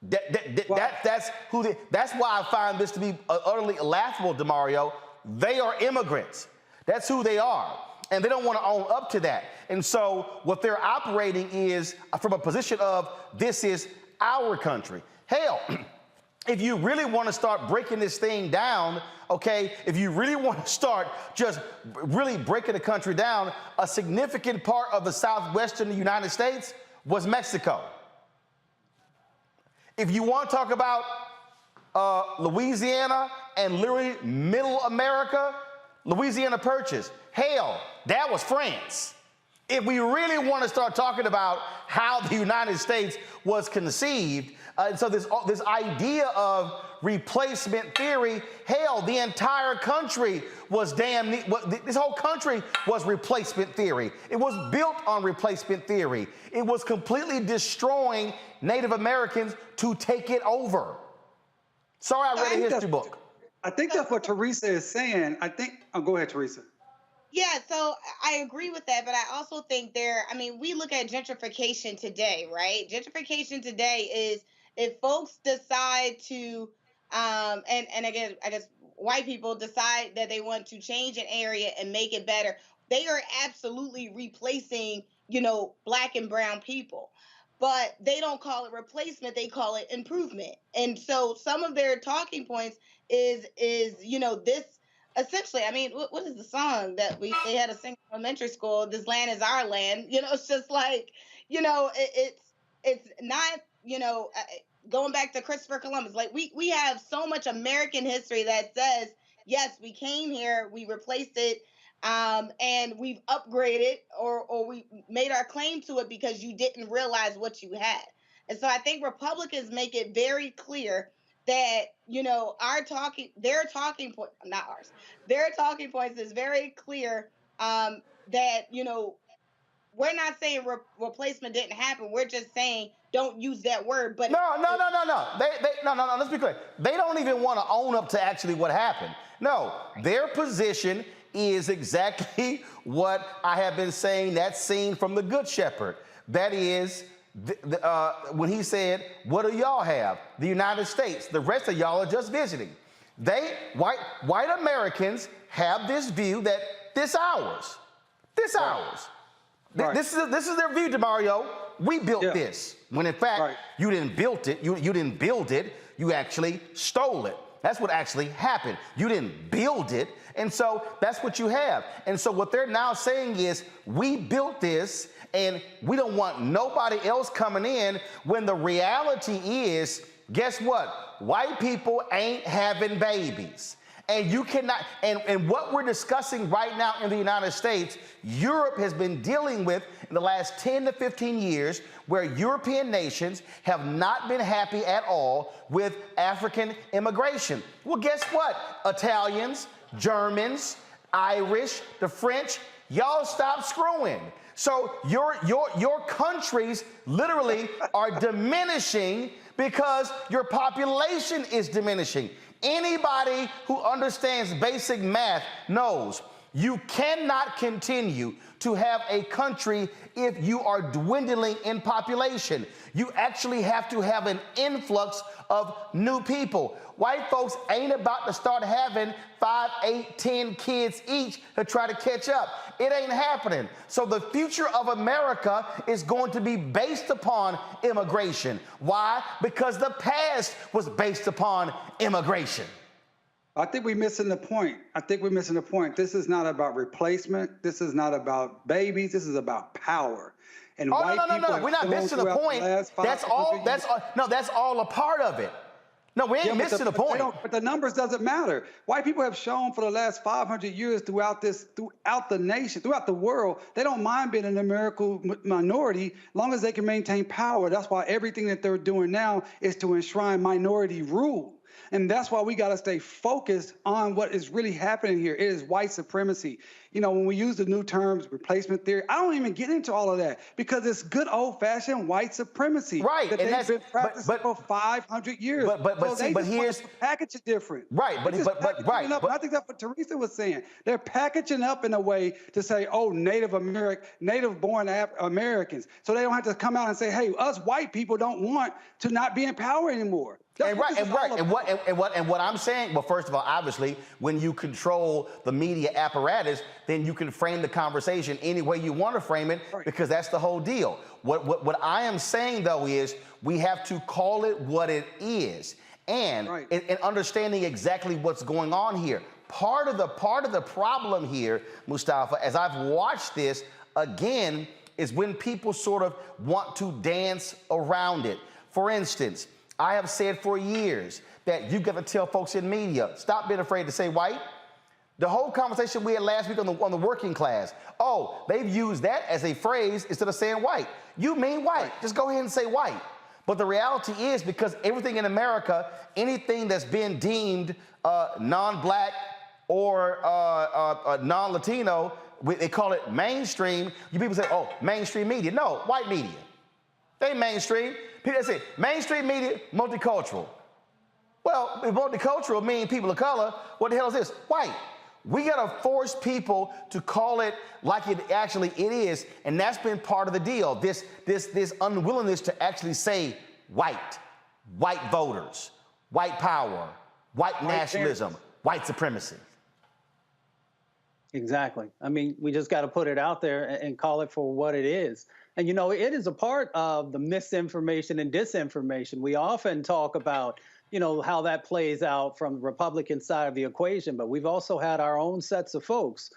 That's why I find this to be utterly laughable, DeMario. They are immigrants. That's who they are. And they don't want to own up to that. And so what they're operating is from a position of, this is our country. Hell, if you really want to start breaking this thing down, okay, if you really want to start just really breaking the country down, a significant part of the southwestern United States was Mexico. If you want to talk about Louisiana and literally middle America, Louisiana Purchase, hell, that was France. If we really want to start talking about how the United States was conceived, so this idea of replacement theory, hell, the entire country was this whole country was replacement theory. It was built on replacement theory. It was completely destroying Native Americans to take it over. Sorry, I read a history book. I think that's what Teresa is saying. Go ahead, Teresa. Yeah, so I agree with that, but I also think we look at gentrification today, right? Gentrification today is if folks decide to, and again, I guess white people decide that they want to change an area and make it better, they are absolutely replacing, Black and brown people. But they don't call it replacement, they call it improvement. And so some of their talking points is this. Essentially, what is the song that they had to sing in elementary school? This land is our land. It's just like, it's not, going back to Christopher Columbus. Like we have so much American history that says, yes, we came here, we replaced it, and we've upgraded or we made our claim to it because you didn't realize what you had. And so I think Republicans make it very clear that, their talking point, not ours, their talking points is very clear that, we're not saying replacement didn't happen. We're just saying don't use that word. But No. Let's be clear. They don't even want to own up to actually what happened. No, their position is exactly what I have been saying, that scene from The Good Shepherd. That is, when he said, what do y'all have? The United States. The rest of y'all are just visiting. White Americans have this view that this ours. Right. This is their view, DeMario. We built this. When in fact, you didn't build it. You didn't build it. You actually stole it. That's what actually happened. You didn't build it. And so that's what you have. And so what they're now saying is, we built this and we don't want nobody else coming in, when the reality is, guess what? White people ain't having babies. And you cannot, and what we're discussing right now in the United States, Europe has been dealing with in the last 10 to 15 years, where European nations have not been happy at all with African immigration. Well, guess what? Italians, Germans, Irish, the French, y'all stop screwing. So your countries literally are diminishing because your population is diminishing. Anybody who understands basic math knows you cannot continue to have a country if you are dwindling in population. You actually have to have an influx of new people. White folks ain't about to start having 5, 8, 10 kids each to try to catch up. It ain't happening. So the future of America is going to be based upon immigration. Why? Because the past was based upon immigration. I think we're missing the point. This is not about replacement. This is not about babies. This is about power. And no. people We're not missing the point. That's all. That's all a part of it. No, we ain't missing the point. But the numbers doesn't matter. White people have shown for the last 500 years throughout the nation, throughout the world, they don't mind being a numerical minority as long as they can maintain power. That's why everything that they're doing now is to enshrine minority rule. And that's why we got to stay focused on what is really happening here. It is white supremacy. You know, when we use the new terms, replacement theory, I don't even get into all of that because it's good old-fashioned white supremacy. Right. That they've been practicing for 500 years. But here's the package it different. Right. I think that's what Teresa was saying. They're packaging up in a way to say, oh, native-born Americans. So they don't have to come out and say, hey, us white people don't want to not be in power anymore. And what I'm saying, well, first of all, obviously, when you control the media apparatus, then you can frame the conversation any way you want to frame it, because that's the whole deal. What I am saying, though, is we have to call it what it is, and understanding exactly what's going on here. Part of the problem here, Mustafa, as I've watched this again, is when people sort of want to dance around it. For instance, I have said for years that you've got to tell folks in media, stop being afraid to say white. The whole conversation we had last week on the working class, oh, they've used that as a phrase instead of saying white. You mean white. Just go ahead and say white. But the reality is, because everything in America, anything that's been deemed non-black or non-Latino, they call it mainstream. You people say, oh, mainstream media. No, white media. They mainstream. People say mainstream media, multicultural. Well, if multicultural means people of color, what the hell is this? White. We gotta force people to call it like it actually is, and that's been part of the deal. This unwillingness to actually say white voters, white power, white nationalism, white supremacy. Exactly. I mean, we just got to put it out there and call it for what it is. And, you know, it is a part of the misinformation and disinformation. We often talk about, you know, how that plays out from the Republican side of the equation. But we've also had our own sets of folks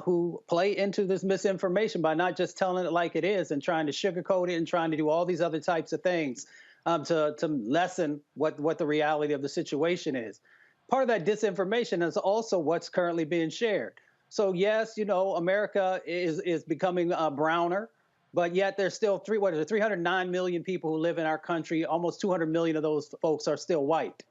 who play into this misinformation by not just telling it like it is and trying to sugarcoat it and trying to do all these other types of things to lessen what the reality of the situation is. Part of that disinformation is also what's currently being shared. So, yes, you know, America is becoming browner. But yet there's still 309 million people who live in our country. Almost 200 million of those folks are still white.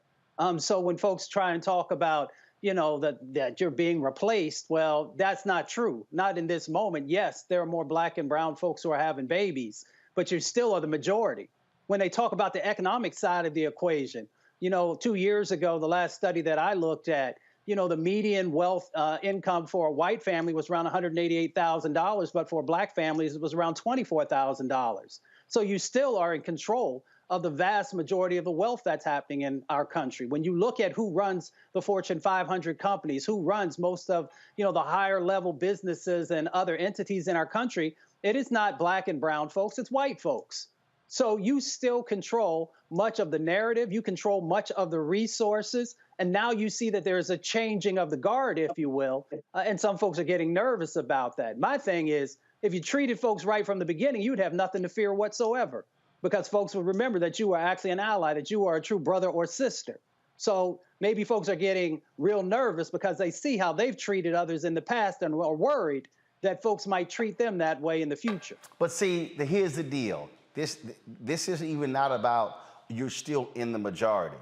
So when folks try and talk about, you know, that you're being replaced, well, that's not true. Not in this moment. Yes, there are more black and brown folks who are having babies, but you still are the majority. When they talk about the economic side of the equation, you know, 2 years ago, the last study that I looked at, you know, the median wealth income for a white family was around $188,000, but for black families, it was around $24,000. So you still are in control of the vast majority of the wealth that's happening in our country. When you look at who runs the Fortune 500 companies, who runs most of, you know, the higher level businesses and other entities in our country, it is not black and brown folks, it's white folks. So you still control much of the narrative, you control much of the resources, and now you see that there's a changing of the guard, if you will, and some folks are getting nervous about that. My thing is, if you treated folks right from the beginning, you'd have nothing to fear whatsoever, because folks would remember that you are actually an ally, that you are a true brother or sister. So maybe folks are getting real nervous because they see how they've treated others in the past and are worried that folks might treat them that way in the future. But see, here's the deal. This is even not about you're still in the majority.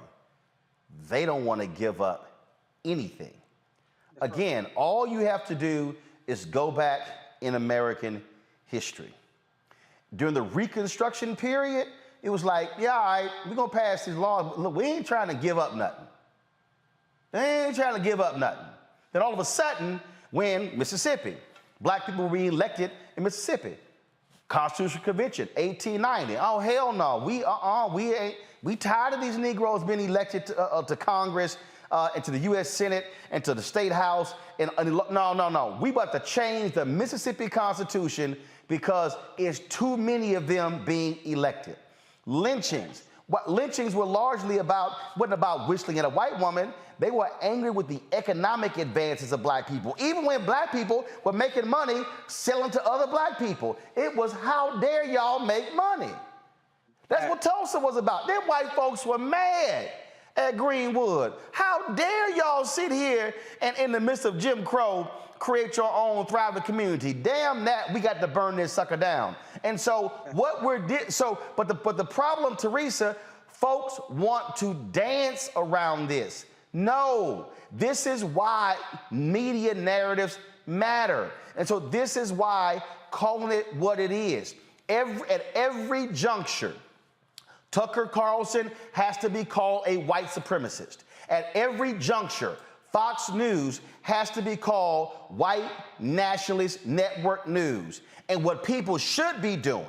They don't want to give up anything. Again, all you have to do is go back in American history. During the Reconstruction period, it was like, yeah, all right, we're going to pass these laws. Look, we ain't trying to give up nothing. They ain't trying to give up nothing. Then all of a sudden, when Mississippi, black people were reelected in Mississippi, Constitutional Convention, 1890. Oh, hell no. We tired of these Negroes being elected to Congress and to the U.S. Senate and to the State House. No. We about to change the Mississippi Constitution because it's too many of them being elected. Lynchings. What lynchings were largely wasn't about whistling at a white woman. They were angry with the economic advances of black people. Even when black people were making money selling to other black people. It was, how dare y'all make money? That's what Tulsa was about. Them white folks were mad at Greenwood. How dare y'all sit here and in the midst of Jim Crow create your own thriving community? Damn that, we got to burn this sucker down. And so what but the problem, Teresa, folks want to dance around this. No, this is why media narratives matter. And so this is why calling it what it is. At every juncture, Tucker Carlson has to be called a white supremacist. At every juncture, Fox News has to be called white nationalist network news. And what people should be doing,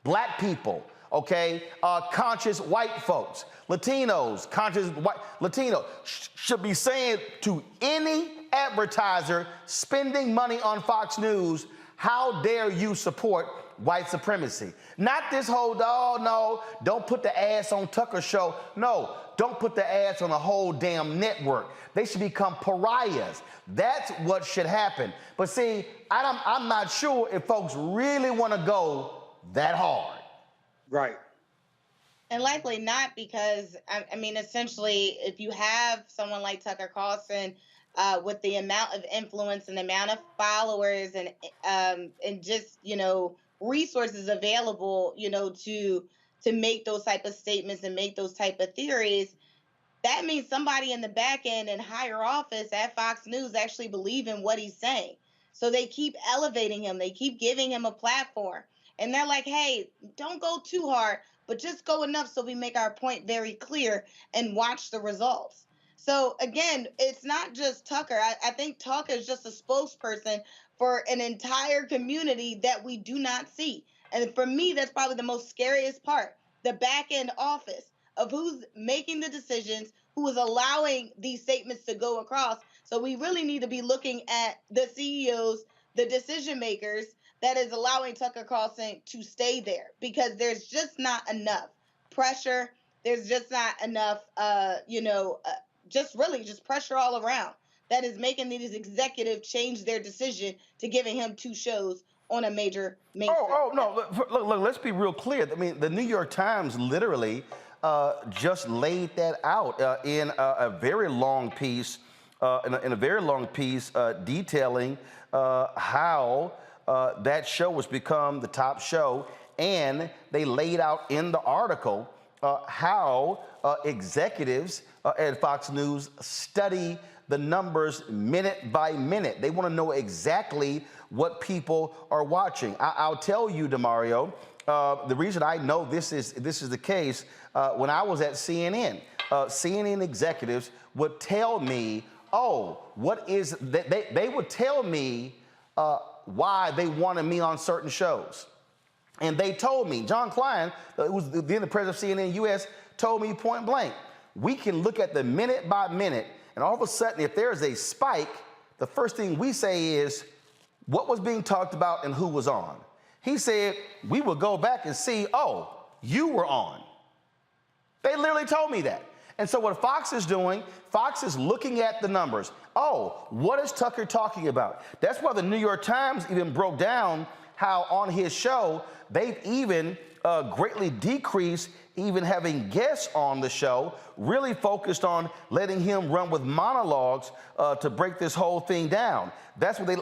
black people, okay, conscious white folks, Latinos, conscious white Latino, should be saying to any advertiser spending money on Fox News, how dare you support white supremacy? Not this whole, oh no, don't put the ads on Tucker show. No, don't put the ads on the whole damn network. They should become pariahs. That's what should happen. But see, I'm not sure if folks really want to go that hard. Right. And likely not, because, I mean, essentially, if you have someone like Tucker Carlson with the amount of influence and the amount of followers and just, you know, resources available, you know, to make those type of statements and make those type of theories, that means somebody in the back end and higher office at Fox News actually believe in what he's saying. So they keep elevating him. They keep giving him a platform. And they're like, hey, don't go too hard, but just go enough so we make our point very clear and watch the results. So again, it's not just Tucker. I think Tucker is just a spokesperson for an entire community that we do not see. And for me, that's probably the most scariest part, the back end office of who's making the decisions, who is allowing these statements to go across. So we really need to be looking at the CEOs, the decision makers that is allowing Tucker Carlson to stay there, because there's just not enough pressure. There's just not enough, just pressure all around that is making these executives change their decision to giving him 2 shows on a major mainstream. No, look, let's be real clear. I mean, the New York Times literally just laid that out in a very long piece, detailing how that show has become the top show, and they laid out in the article how executives at Fox News study the numbers minute by minute. They want to know exactly what people are watching. I'll tell you, DeMario, the reason I know this is the case, when I was at CNN, CNN executives would tell me, they would tell me why they wanted me on certain shows. And they told me, John Klein, who was then the president of CNN US, told me point blank, we can look at the minute by minute, and all of a sudden, if there's a spike, the first thing we say is, what was being talked about and who was on? He said, we will go back and see, oh, you were on. They literally told me that. And so what Fox is doing, Fox is looking at the numbers. Oh, what is Tucker talking about? That's why the New York Times even broke down how on his show, they've even greatly decreased even having guests on the show, really focused on letting him run with monologues to break this whole thing down. That's what they,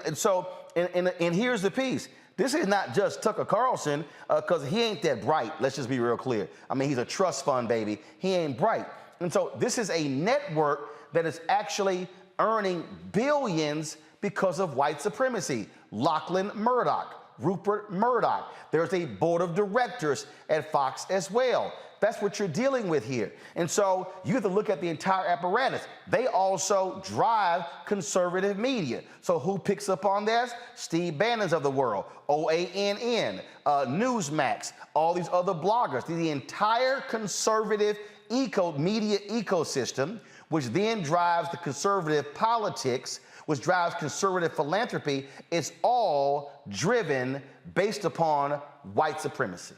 and here's the piece. This is not just Tucker Carlson, because he ain't that bright. Let's just be real clear. I mean, he's a trust fund baby. He ain't bright. And so this is a network that is actually earning billions because of white supremacy. Lachlan Murdoch, Rupert Murdoch. There's a board of directors at Fox as well. That's what you're dealing with here. And so you have to look at the entire apparatus. They also drive conservative media. So who picks up on this? Steve Bannon's of the world, OANN, Newsmax, all these other bloggers. The entire conservative media ecosystem, which then drives the conservative politics, which drives conservative philanthropy, is all driven based upon white supremacy.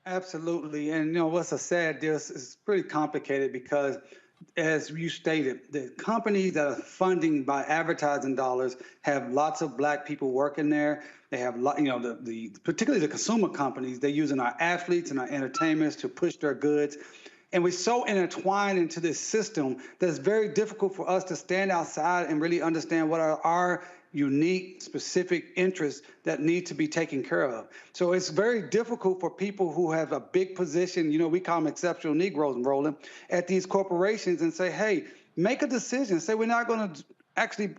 Absolutely. And, what's a sad deal is pretty complicated because, as you stated, the companies that are funding by advertising dollars have lots of black people working there. They have, particularly the consumer companies, they're using our athletes and our entertainers to push their goods. And we're so intertwined into this system that it's very difficult for us to stand outside and really understand what are our unique, specific interests that need to be taken care of. So it's very difficult for people who have a big position, we call them exceptional Negroes, Roland, at these corporations and say, hey, make a decision. Say we're not going to actually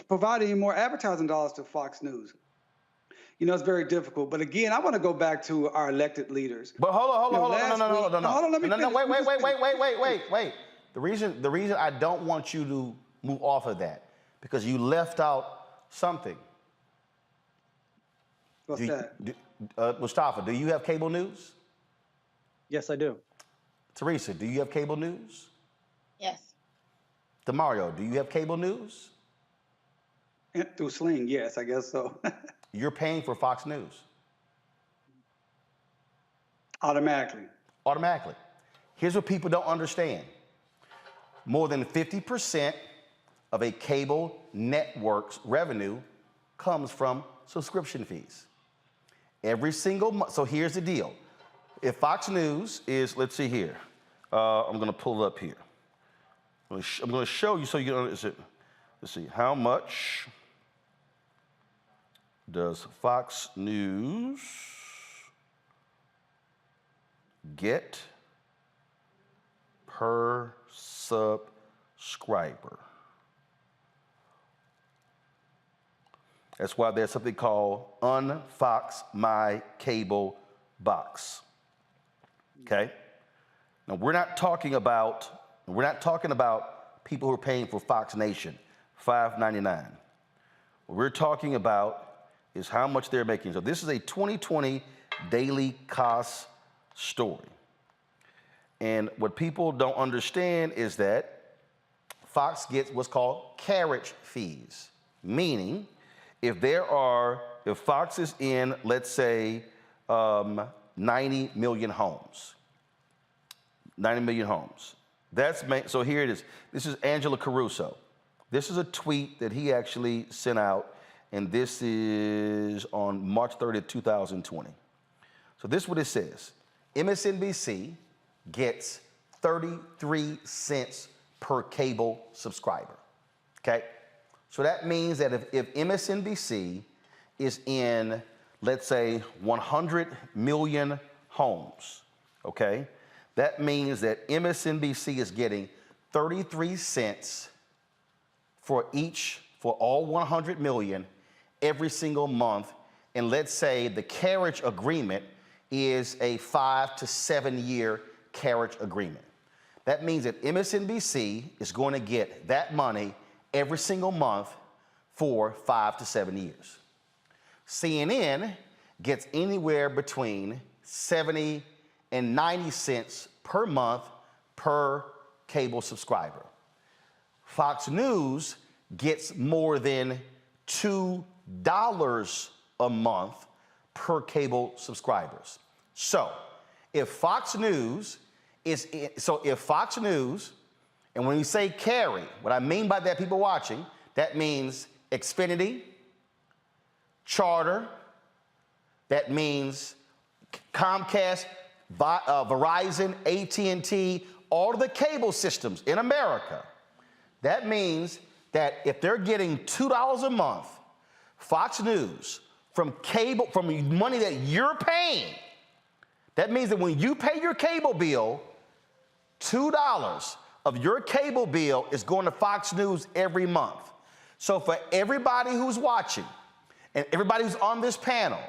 provide any more advertising dollars to Fox News. It's very difficult. But again, I want to go back to our elected leaders. But hold on. Wait. The reason I don't want you to move off of that, because you left out something. What's that? Mustafa, do you have cable news? Yes, I do. Teresa, do you have cable news? Yes. Demario, do you have cable news? Through Sling, yes, I guess so. You're paying for Fox News. Automatically. Here's what people don't understand. More than 50% of a cable network's revenue comes from subscription fees. Every single month. So here's the deal. If Fox News is, let's see here. I'm going to pull it up here. I'm going to show you so you can understand. Let's see. How much does Fox News get per subscriber? That's why there's something called Unfox My Cable Box. Okay? Now we're not talking about people who are paying for Fox Nation, $5.99. What we're talking about is how much they're making. So this is a 2020 daily cost story. And what people don't understand is that Fox gets what's called carriage fees, meaning if Fox is in, let's say, 90 million homes. So here it is. This is Angela Caruso. This is a tweet that he actually sent out, and this is on March 30th, 2020. So this is what it says. MSNBC gets 33 cents per cable subscriber, okay? So that means that if MSNBC is in, let's say, 100 million homes, okay? That means that MSNBC is getting 33 cents for all 100 million every single month. And let's say the carriage agreement is a 5 to 7 year carriage agreement. That means that MSNBC is going to get that money every single month for 5 to 7 years. CNN gets anywhere between 70 and 90 cents per month per cable subscriber. Fox News gets more than $2 a month per cable subscribers. So if Fox News, and when you say carry, what I mean by that, people watching, that means Xfinity, Charter, that means Comcast, Verizon, AT&T, all of the cable systems in America. That means that if they're getting $2 a month, Fox News, from money that you're paying, that means that when you pay your cable bill, $2 of your cable bill is going to Fox News every month. So for everybody who's watching and everybody who's on this panel,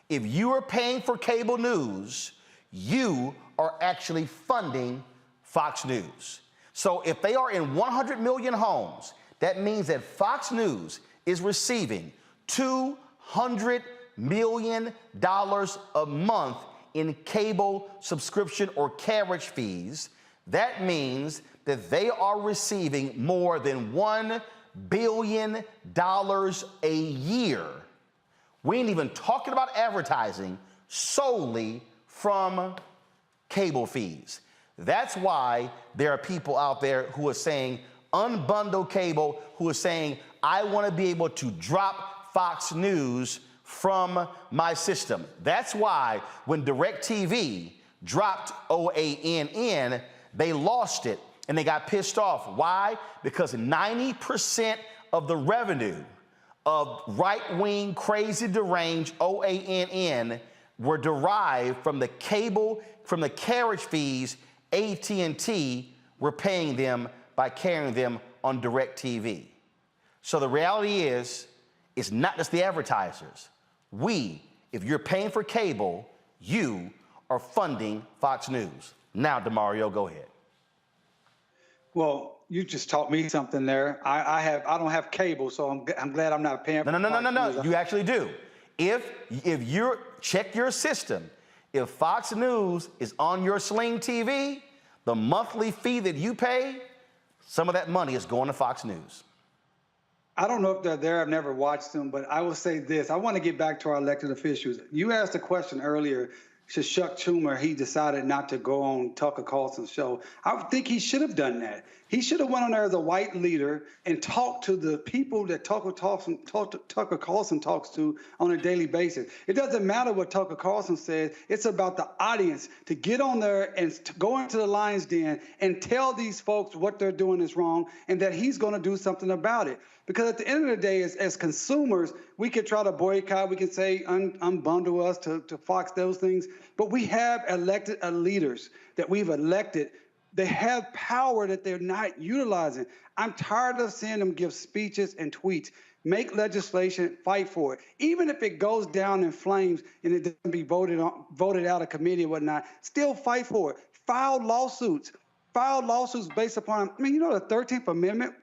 if you are paying for cable news, you are actually funding Fox News. So if they are in 100 million homes, that means that Fox News is receiving $200 million a month in cable subscription or carriage fees. That means that they are receiving more than $1 billion a year. We ain't even talking about advertising. solely from cable fees. That's why there are people out there who are saying, unbundle cable, who are saying, I want to be able to drop Fox News from my system. That's why when DirecTV dropped OANN, they lost it and they got pissed off. Why? Because 90% of the revenue of right-wing, crazy, deranged OANN were derived from the cable, from the carriage fees AT&T were paying them by carrying them on DirecTV. So the reality is, it's not just the advertisers. If you're paying for cable, you are funding Fox News. Now, DeMario, go ahead. Well, you just taught me something there. I don't have cable, so I'm glad I'm not paying for No. You actually do. If you check your system, if Fox News is on your Sling TV, the monthly fee that you pay, some of that money is going to Fox News. I don't know if they're there. I've never watched them, but I will say this. I want to get back to our elected officials. You asked a question earlier. Should Chuck Schumer, he decided not to go on Tucker Carlson's show. I think he should have done that. He should have went on there as a white leader and talked to the people that Tucker Carlson talks to on a daily basis. It doesn't matter what Tucker Carlson says. It's about the audience to get on there and to go into the lion's den and tell these folks what they're doing is wrong and that he's going to do something about it. Because at the end of the day, as consumers, we could try to boycott, we could say unbundle us to Fox, those things. But we have elected leaders that we've elected. They have power that they're not utilizing. I'm tired of seeing them give speeches and tweets, make legislation, fight for it. Even if it goes down in flames and it doesn't be voted out of committee or whatnot, still fight for it. File lawsuits based upon, the 13th Amendment.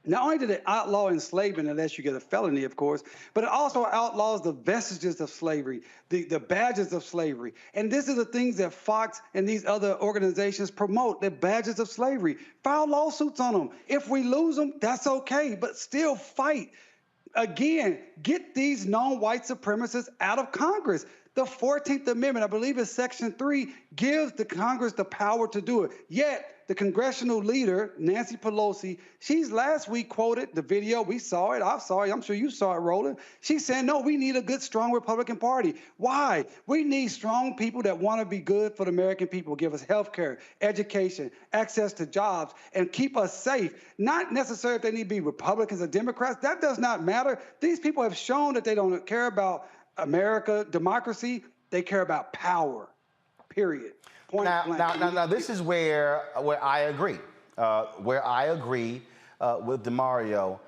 Not only did it outlaw enslavement, unless you get a felony, of course, but it also outlaws the vestiges of slavery, the badges of slavery. And this is the things that Fox and these other organizations promote, the badges of slavery. File lawsuits on them. If we lose them, that's okay, but still fight. Again, get these non-white supremacists out of Congress. The 14th Amendment, I believe it's Section 3, gives the Congress the power to do it. Yet, the congressional leader, Nancy Pelosi, she's last week quoted the video. We saw it. I saw it. I'm sure you saw it, Roland. She's saying, no, we need a good, strong Republican Party. Why? We need strong people that want to be good for the American people, give us health care, education, access to jobs, and keep us safe. Not necessarily if they need to be Republicans or Democrats. That does not matter. These people have shown that they don't care about America, democracy. They care about power, period. Now, this is where I agree. Where I agree with DeMario,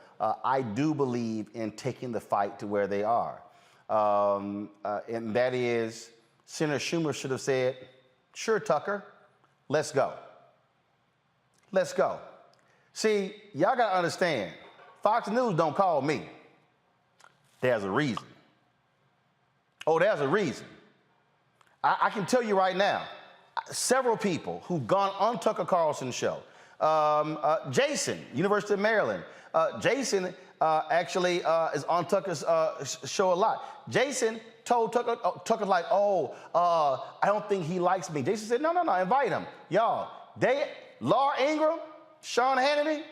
I do believe in taking the fight to where they are. And that is, Senator Schumer should have said, sure, Tucker, let's go. Let's go. See, y'all got to understand, Fox News don't call me. There's a reason. Oh, there's a reason. I can tell you right now, several people who've gone on Tucker Carlson's show. Jason, University of Maryland. Jason actually is on Tucker's show a lot. Jason told Tucker like, I don't think he likes me. Jason said, no, invite him. Y'all, Laura Ingraham, Sean Hannity,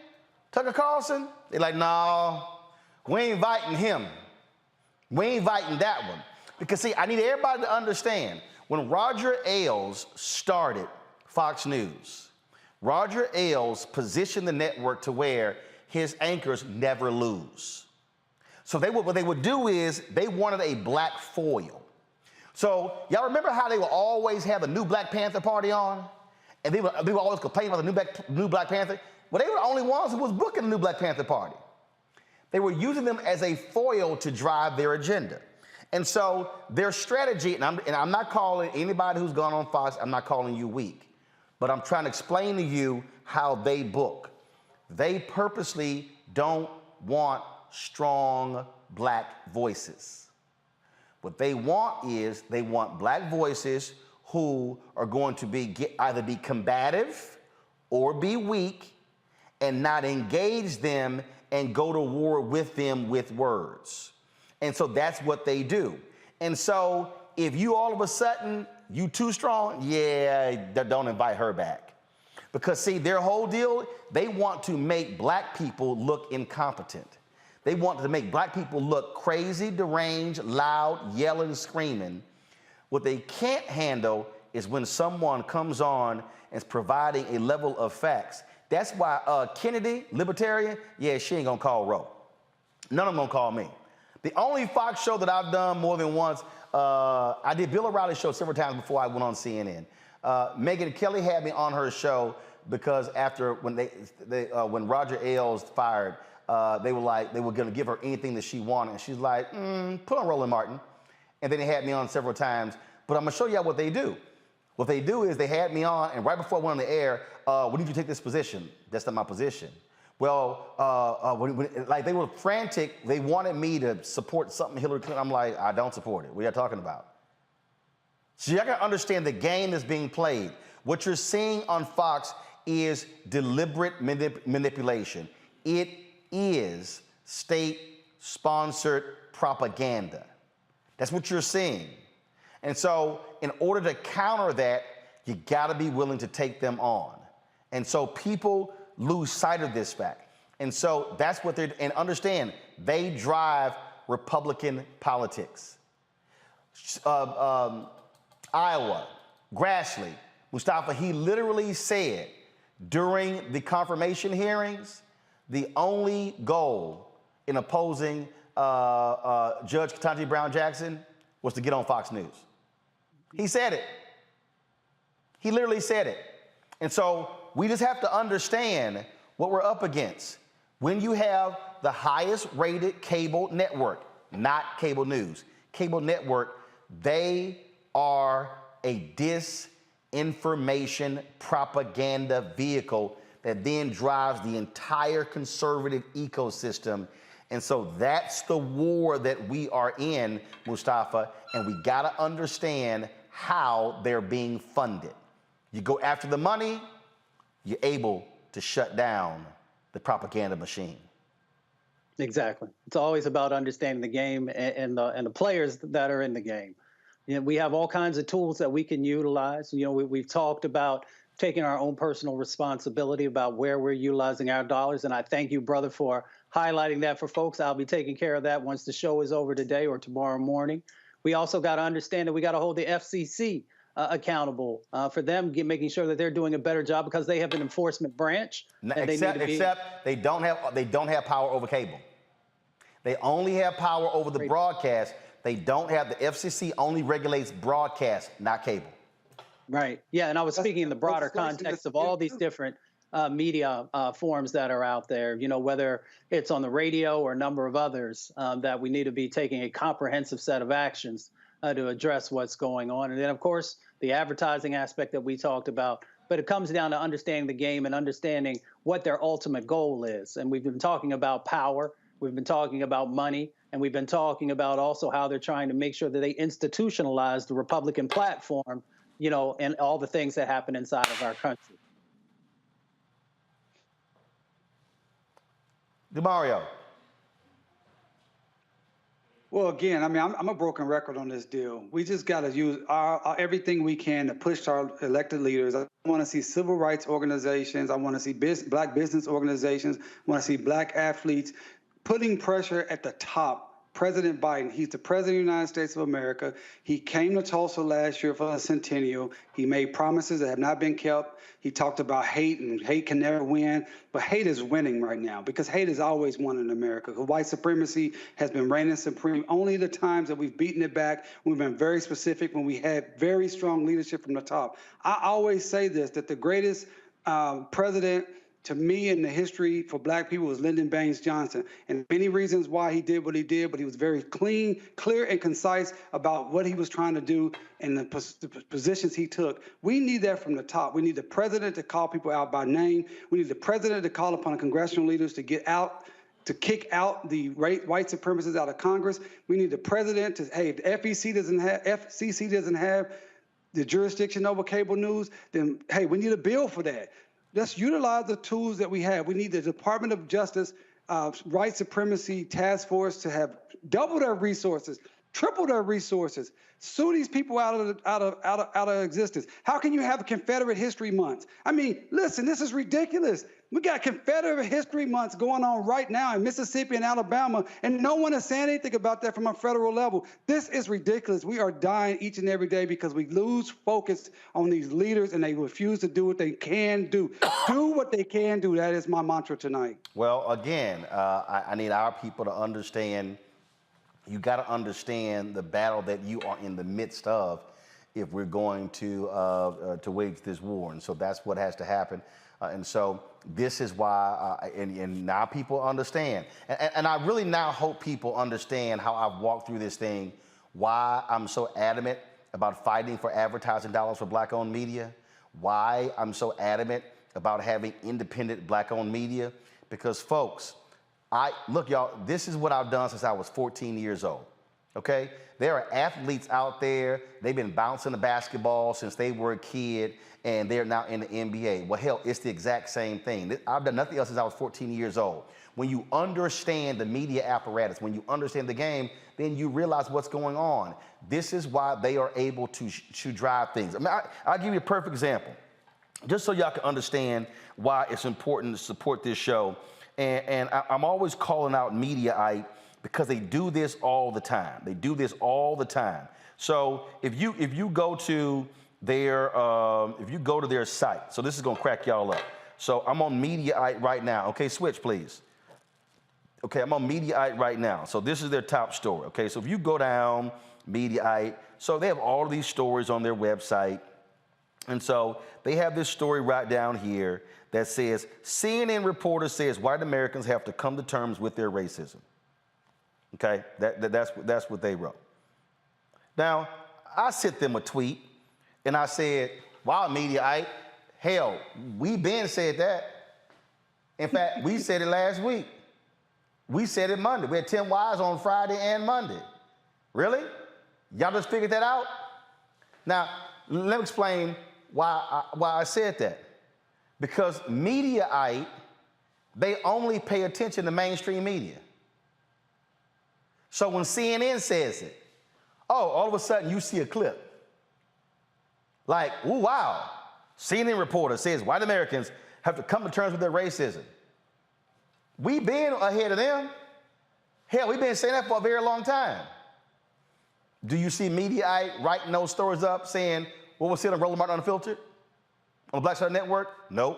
Tucker Carlson, they're like, no, we ain't inviting him. We ain't inviting that one. Because see, I need everybody to understand, when Roger Ailes started Fox News, Roger Ailes positioned the network to where his anchors never lose. So what they would do is they wanted a black foil. So y'all remember how they would always have the new Black Panther party on? And they would always complain about the new Black Panther? Well, they were the only ones who was booking the new Black Panther party. They were using them as a foil to drive their agenda. And so their strategy, and I'm not calling anybody who's gone on Fox, I'm not calling you weak, but I'm trying to explain to you how they book. They purposely don't want strong black voices. What they want is they want black voices who are going to either be combative or be weak and not engage them and go to war with them with words. And so that's what they do. And so If you all of a sudden, you too strong, yeah, don't invite her back. Because see, their whole deal, they want to make black people look incompetent. They want to make black people look crazy, deranged, loud, yelling, screaming. What they can't handle is when someone comes on and is providing a level of facts. That's why Kennedy, libertarian, yeah, she ain't gonna call Roe. None of them gonna call me. The only Fox show that I've done more than once, I did Bill O'Reilly's show several times before I went on CNN. Megyn Kelly had me on her show because after when Roger Ailes fired, they were gonna give her anything that she wanted. And she's like, put on Roland Martin. And then they had me on several times. But I'm gonna show you what they do. What they do is they had me on, and right before I went on the air, we need you to take this position. That's not my position. Well, like they were frantic. They wanted me to support something Hillary Clinton. I'm like, I don't support it. What are you talking about? So you gotta understand the game that's being played. What you're seeing on Fox is deliberate manipulation. It is state-sponsored propaganda. That's what you're seeing. And so in order to counter that, you gotta be willing to take them on. And so people lose sight of this fact. And so that's what and understand, they drive Republican politics. Iowa, Grassley, Mustafa, he literally said during the confirmation hearings, the only goal in opposing Judge Ketanji Brown Jackson was to get on Fox News. He said it. He literally said it. And so we just have to understand what we're up against. When you have the highest rated cable network, not cable news, cable network, they are a disinformation propaganda vehicle that then drives the entire conservative ecosystem. And so that's the war that we are in, Mustafa, and we gotta understand how they're being funded. You go after the money, you're able to shut down the propaganda machine. Exactly. It's always about understanding the game and the players that are in the game. You know, we have all kinds of tools that we can utilize. You know, we've talked about taking our own personal responsibility about where we're utilizing our dollars. And I thank you, brother, for highlighting that for folks. I'll be taking care of that once the show is over today or tomorrow morning. We also got to understand that we got to hold the FCC accountable for them making sure that they're doing a better job because they have an enforcement branch. Except they don't have power over cable. They only have power over the broadcast. They don't have, the FCC only regulates broadcast, not cable. Right. Yeah, and I was speaking in the broader context of all these different media forms that are out there, you know, whether it's on the radio or a number of others, that we need to be taking a comprehensive set of actions to address what's going on. And then, of course, the advertising aspect that we talked about. But it comes down to understanding the game and understanding what their ultimate goal is. And we've been talking about power. We've been talking about money. And we've been talking about also how they're trying to make sure that they institutionalize the Republican platform, you know, and all the things that happen inside of our country. DeMario. Well, again, I mean, I'm a broken record on this deal. We just got to use everything we can to push our elected leaders. I want to see civil rights organizations. I want to see black business organizations. I want to see black athletes putting pressure at the top. President Biden, he's the president of the United States of America. He came to Tulsa last year for the centennial. He made promises that have not been kept. He talked about hate, and hate can never win. But hate is winning right now because hate has always won in America. White supremacy has been reigning supreme. Only the times that we've beaten it back, we've been very specific when we had very strong leadership from the top. I always say this, that the greatest president to me in the history for black people was Lyndon Baines Johnson. And many reasons why he did what he did, but he was very clean, clear, and concise about what he was trying to do and the positions he took. We need that from the top. We need the president to call people out by name. We need the president to call upon the congressional leaders to get out, to kick out the white supremacists out of Congress. We need the president to, hey, if the FCC doesn't have the jurisdiction over cable news, then, hey, we need a bill for that. Let's utilize the tools that we have. We need the Department of Justice white supremacy task force to have double their resources, triple their resources, sue these people out of existence. How can you have a Confederate History Month? I mean, listen, this is ridiculous. We got Confederate History Months going on right now in Mississippi and Alabama, and no one is saying anything about that from a federal level. This is ridiculous. We are dying each and every day because we lose focus on these leaders and they refuse to do what they can do. Do what they can do. That is my mantra tonight. Well, again, I need our people to understand. You got to understand the battle that you are in the midst of if we're going to wage this war. And so that's what has to happen. And so this is why, and now people understand. And I really now hope people understand how I've walked through this thing, why I'm so adamant about fighting for advertising dollars for Black-owned media, why I'm so adamant about having independent Black-owned media. Because, folks, look, y'all, this is what I've done since I was 14 years old, okay? There are athletes out there, they've been bouncing the basketball since they were a kid, and they're now in the NBA. Well, hell, it's the exact same thing. I've done nothing else since I was 14 years old. When you understand the media apparatus, when you understand the game, then you realize what's going on. This is why they are able to drive things. I mean, I'll give you a perfect example, just so y'all can understand why it's important to support this show. And I'm always calling out Mediaite because they do this all the time. They do this all the time. So if you go to their site, so this is gonna crack y'all up. So I'm on Mediaite right now. Okay, switch please. Okay, I'm on Mediaite right now. So this is their top story. Okay, so if you go down Mediaite, so they have all of these stories on their website. And so they have this story right down here that says, CNN reporter says white Americans have to come to terms with their racism. Okay, that's what they wrote. Now, I sent them a tweet and I said, wow, Mediaite, hell, we been said that. In fact, we said it last week. We said it Monday. We had 10 Ys on Friday and Monday. Really? Y'all just figured that out? Now, let me explain why I said that. Because Mediaite, they only pay attention to mainstream media. So when CNN says it, all of a sudden you see a clip. Like, ooh, wow, CNN reporter says white Americans have to come to terms with their racism. We've been ahead of them. Hell, we've been saying that for a very long time. Do you see Mediaite writing those stories up saying, what was said on Roland Martin Unfiltered? On the Black Star Network? Nope.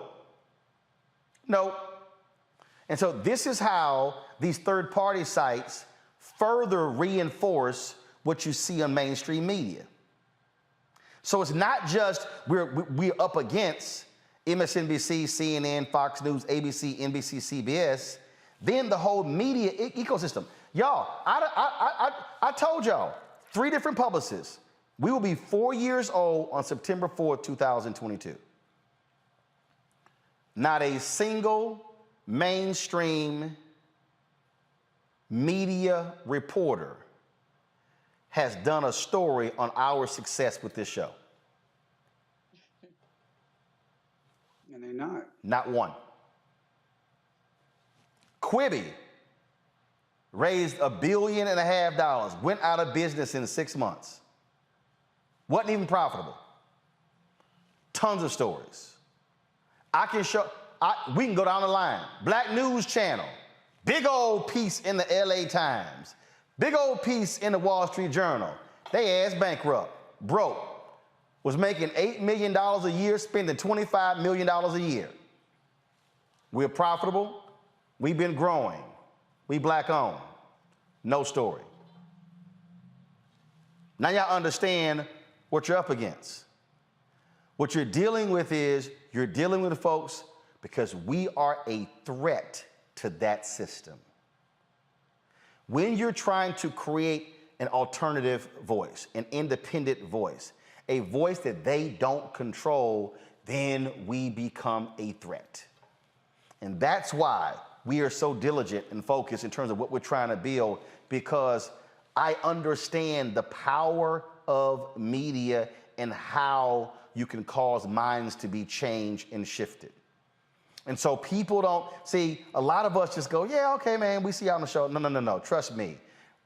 Nope. And so this is how these third-party sites further reinforce what you see on mainstream media. So it's not just we're up against MSNBC, CNN, Fox News, ABC, NBC, CBS, then the whole media ecosystem. Y'all, I told y'all, 3 different publicists. We will be 4 years old on September 4th, 2022. Not a single mainstream media reporter has done a story on our success with this show. And they're not. Not one. Quibi raised $1.5 billion, went out of business in 6 months. Wasn't even profitable. Tons of stories. We can go down the line. Black News Channel, big old piece in the LA Times, big old piece in the Wall Street Journal. They ass bankrupt, broke, was making $8 million a year, spending $25 million a year. We're profitable. We've been growing. We Black owned. No story. Now y'all understand what you're up against. What you're dealing with is you're dealing with folks because we are a threat to that system. When you're trying to create an alternative voice, an independent voice, a voice that they don't control, then we become a threat. And that's why we are so diligent and focused in terms of what we're trying to build, because I understand the power of media and how you can cause minds to be changed and shifted. And so people don't see, a lot of us just go, yeah, okay, man, we see you on the show. No. Trust me.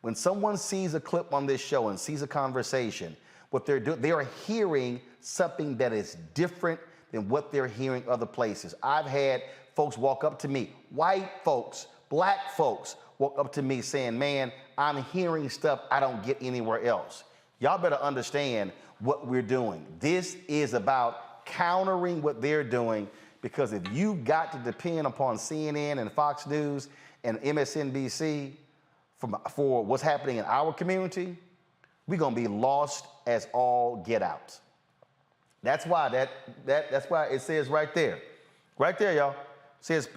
When someone sees a clip on this show and sees a conversation, what they're doing, they are hearing something that is different than what they're hearing other places. I've had folks walk up to me, white folks, black folks, walk up to me saying, man, I'm hearing stuff I don't get anywhere else. Y'all better understand what we're doing. This is about countering what they're doing, because if you got to depend upon CNN and Fox News and MSNBC for what's happening in our community, we're gonna be lost as all get out. That's why that's why it says right there, y'all. It says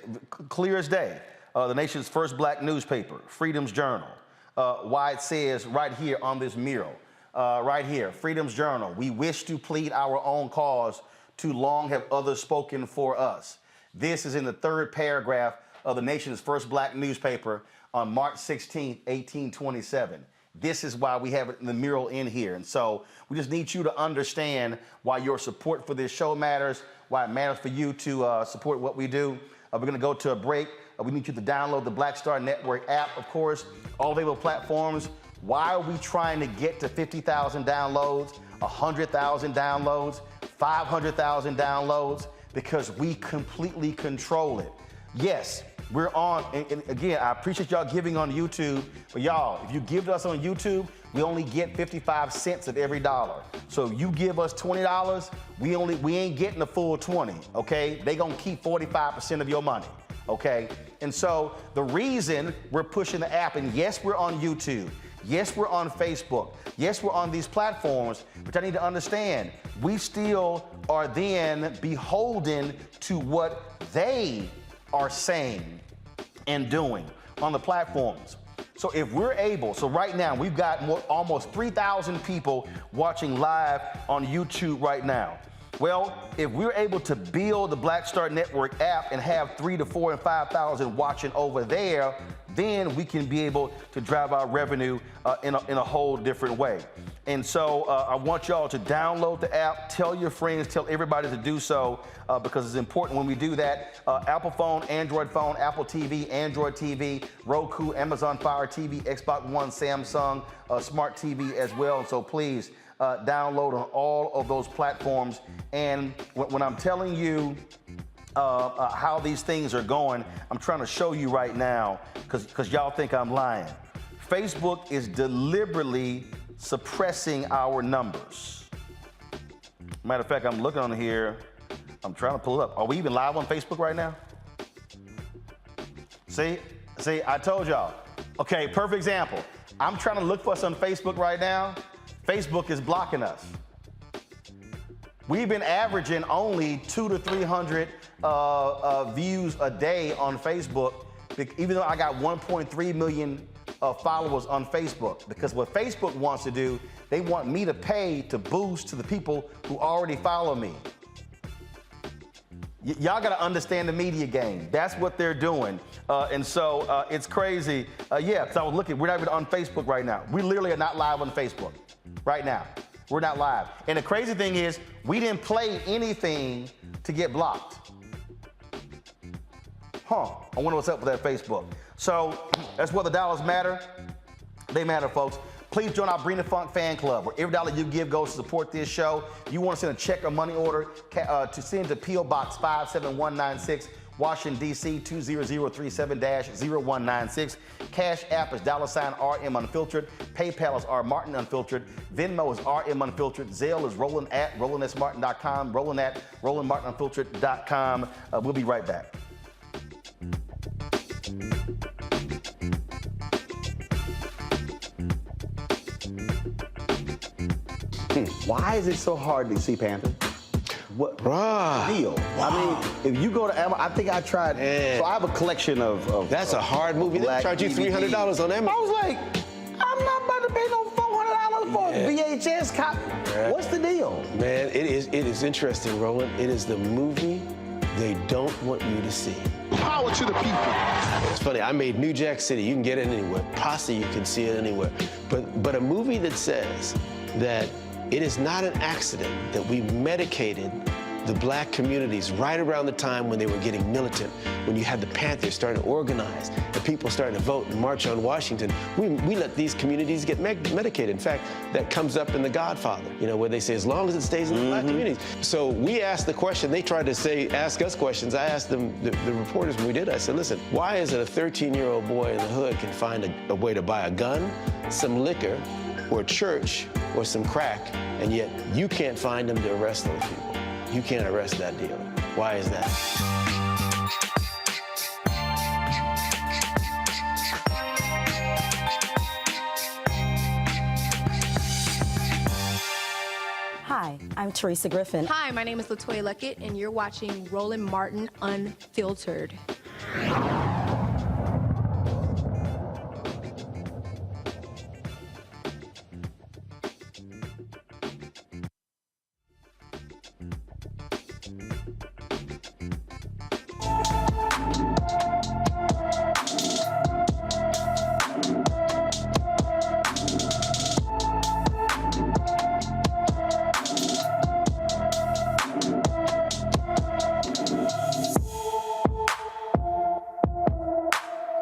clear as day. The nation's first black newspaper, Freedom's Journal. Why it says right here on this mural, right here, Freedom's Journal. We wish to plead our own cause. Too long have others spoken for us. This is in the third paragraph of the nation's first black newspaper on March 16, 1827. This is why we have it in the mural in here. And so we just need you to understand why your support for this show matters, why it matters for you to support what we do. We're going to go to a break. We need you to download the Black Star Network app, of course, all available platforms. Why are we trying to get to 50,000 downloads, 100,000 downloads, 500,000 downloads? Because we completely control it. Yes, we're on, and again, I appreciate y'all giving on YouTube, but y'all, if you give to us on YouTube, we only get 55 cents of every dollar. So if you give us $20, we ain't getting the full 20, okay? They gonna keep 45% of your money, okay? And so the reason we're pushing the app, and yes, we're on YouTube, yes, we're on Facebook, yes, we're on these platforms, but I need to understand, we still are then beholden to what they are saying and doing on the platforms. So if we're able, so right now we've got almost 3,000 people watching live on YouTube right now. Well, if we're able to build the Black Star Network app and have 3,000 to 4,000 and 5,000 watching over there, then we can be able to drive our revenue in a whole different way. And so I want y'all to download the app, tell your friends, tell everybody to do so, because it's important when we do that. Apple phone, Android phone, Apple TV, Android TV, Roku, Amazon Fire TV, Xbox One, Samsung, Smart TV as well. And so please download on all of those platforms. And when I'm telling you how these things are going, I'm trying to show you right now, because y'all think I'm lying. Facebook is deliberately suppressing our numbers. Matter of fact, I'm looking on here. I'm trying to pull it up. Are we even live on Facebook right now? See, I told y'all. Okay, perfect example. I'm trying to look for us on Facebook right now. Facebook is blocking us. We've been averaging only 200 to 300 views a day on Facebook, even though I got 1.3 million followers on Facebook. Because what Facebook wants to do, they want me to pay to boost to the people who already follow me. Y'all got to understand the media game. That's what they're doing. And so it's crazy. Yeah, because I was looking, we're not even on Facebook right now. We literally are not live on Facebook right now. We're not live. And the crazy thing is, we didn't play anything to get blocked. I wonder what's up with that Facebook. So that's what the dollars matter. They matter, folks. Please join our Bring the Funk fan club, where every dollar you give goes to support this show. You want to send a check or money order to send to P.O. Box 57196, Washington, D.C. 20037-0196. Cash App is $RM Unfiltered. PayPal is R Martin Unfiltered. Venmo is RM Unfiltered. Zelle is Roland at RolandSMartin.com. Roland at RolandMartinUnfiltered.com. We'll be right back. Why is it so hard to see Panther? What deal? Wow. I mean, if you go to Amazon, I think I tried. Man. So I have a collection of that's a hard movie. They charge you $300 on Amazon. I was like, I'm not about to pay no $400 for a VHS copy. Yeah. What's the deal? Man, it is interesting, Roland. It is the movie they don't want you to see. Power to the people. It's funny. I made New Jack City. You can get it anywhere. Posse, you can see it anywhere. But a movie that says that it is not an accident that we medicated the black communities right around the time when they were getting militant, when you had the Panthers starting to organize, and people starting to vote and march on Washington. We let these communities get medicated. In fact, that comes up in The Godfather, you know, where they say, as long as it stays in the black communities. So we asked the question, they tried to ask us questions. I asked them, the reporters when we did, I said, listen, why is it a 13-year-old boy in the hood can find a way to buy a gun, some liquor, or a church, or some crack, and yet you can't find them to arrest those people? You can't arrest that dealer. Why is that? Hi, I'm Teresa Griffin. Hi, my name is LaToya Luckett, and you're watching Roland Martin Unfiltered.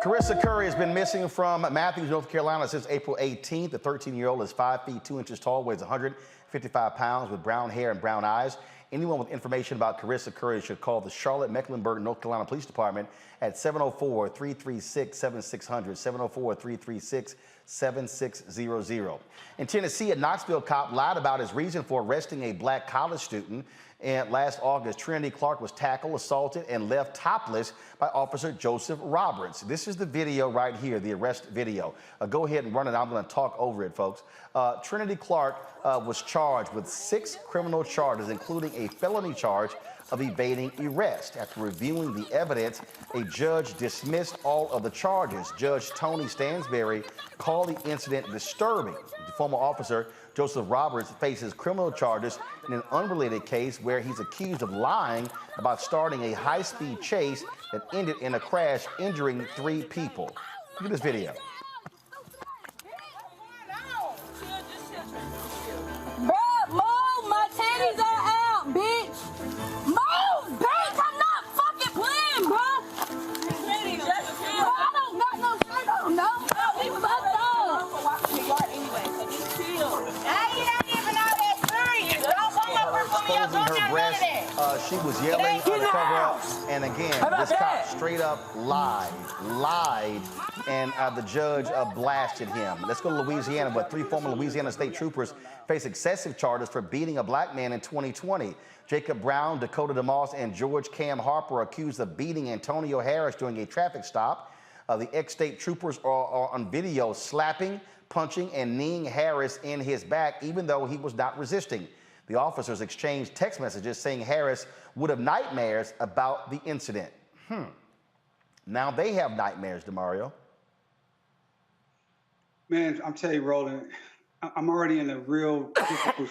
Carissa Curry has been missing from Matthews, North Carolina since April 18th. The 13-year-old is 5 feet 2 inches tall, weighs 155 pounds, with brown hair and brown eyes. Anyone with information about Carissa Curry should call the Charlotte-Mecklenburg, North Carolina Police Department at 704-336-7600, 704-336-7600. In Tennessee, a Knoxville cop lied about his reason for arresting a black college student. And last August, Trinity Clark was tackled, assaulted, and left topless by Officer Joseph Roberts. This is the video right here, the arrest video. Go ahead and run it. I'm going to talk over it, folks. Trinity Clark was charged with 6 criminal charges, including a felony charge of evading arrest. After reviewing the evidence, a judge dismissed all of the charges. Judge Tony Stansberry called the incident disturbing. The former officer, Joseph Roberts, faces criminal charges in an unrelated case where he's accused of lying about starting a high-speed chase that ended in a crash, injuring 3 people. Look at this video. Bruh, move! My titties are out, bitch! Move, bitch! I'm not fucking playing, bruh! I don't got no shirt on, no! We fucked up! Exposing her breast, she was yelling to cover up, and again, this cop straight up lied, and the judge blasted him. Let's go to Louisiana, but 3 former Louisiana state troopers face excessive charges for beating a black man in 2020. Jacob Brown, Dakota DeMoss, and George Cam Harper accused of beating Antonio Harris during a traffic stop. The ex-state troopers are on video slapping, punching, and kneeing Harris in his back, even though he was not resisting. The officers exchanged text messages saying Harris would have nightmares about the incident. Now they have nightmares, DeMario. Man, I'm telling you, Roland, I'm already in a real difficult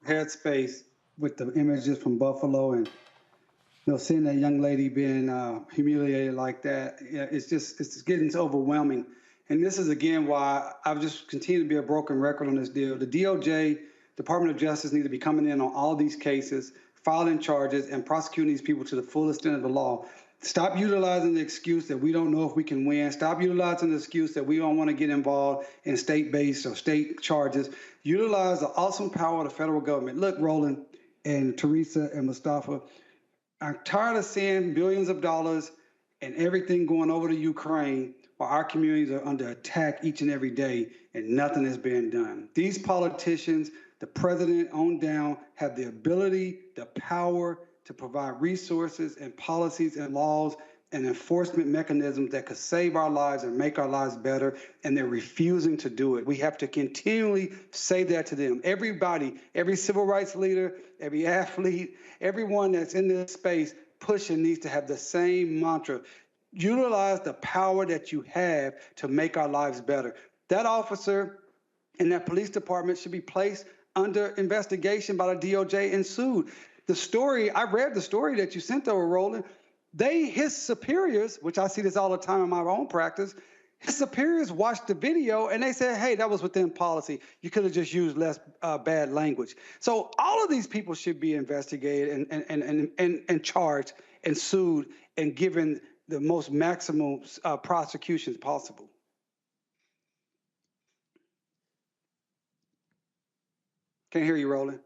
headspace with the images from Buffalo, and seeing that young lady being humiliated like that. It's getting so overwhelming. And this is again why I've just continued to be a broken record on this deal. The DOJ, Department of Justice, need to be coming in on all these cases, filing charges, and prosecuting these people to the full extent of the law. Stop utilizing the excuse that we don't know if we can win. Stop utilizing the excuse that we don't want to get involved in state-based or state charges. Utilize the awesome power of the federal government. Look, Roland and Teresa and Mustafa, I'm tired of seeing billions of dollars and everything going over to Ukraine while our communities are under attack each and every day and nothing is being done. These politicians, the president on down, have the ability, the power to provide resources and policies and laws and enforcement mechanisms that could save our lives and make our lives better, and they're refusing to do it. We have to continually say that to them. Everybody, every civil rights leader, every athlete, everyone that's in this space pushing needs to have the same mantra. Utilize the power that you have to make our lives better. That officer in that police department should be placed under investigation by the DOJ and sued. The story, I read the story that you sent over, Roland. His superiors, which I see this all the time in my own practice, His superiors watched the video and they said, hey, that was within policy. You could have just used less bad language. So all of these people should be investigated and charged and sued and given the most maximum prosecutions possible. Can't hear you, Roland.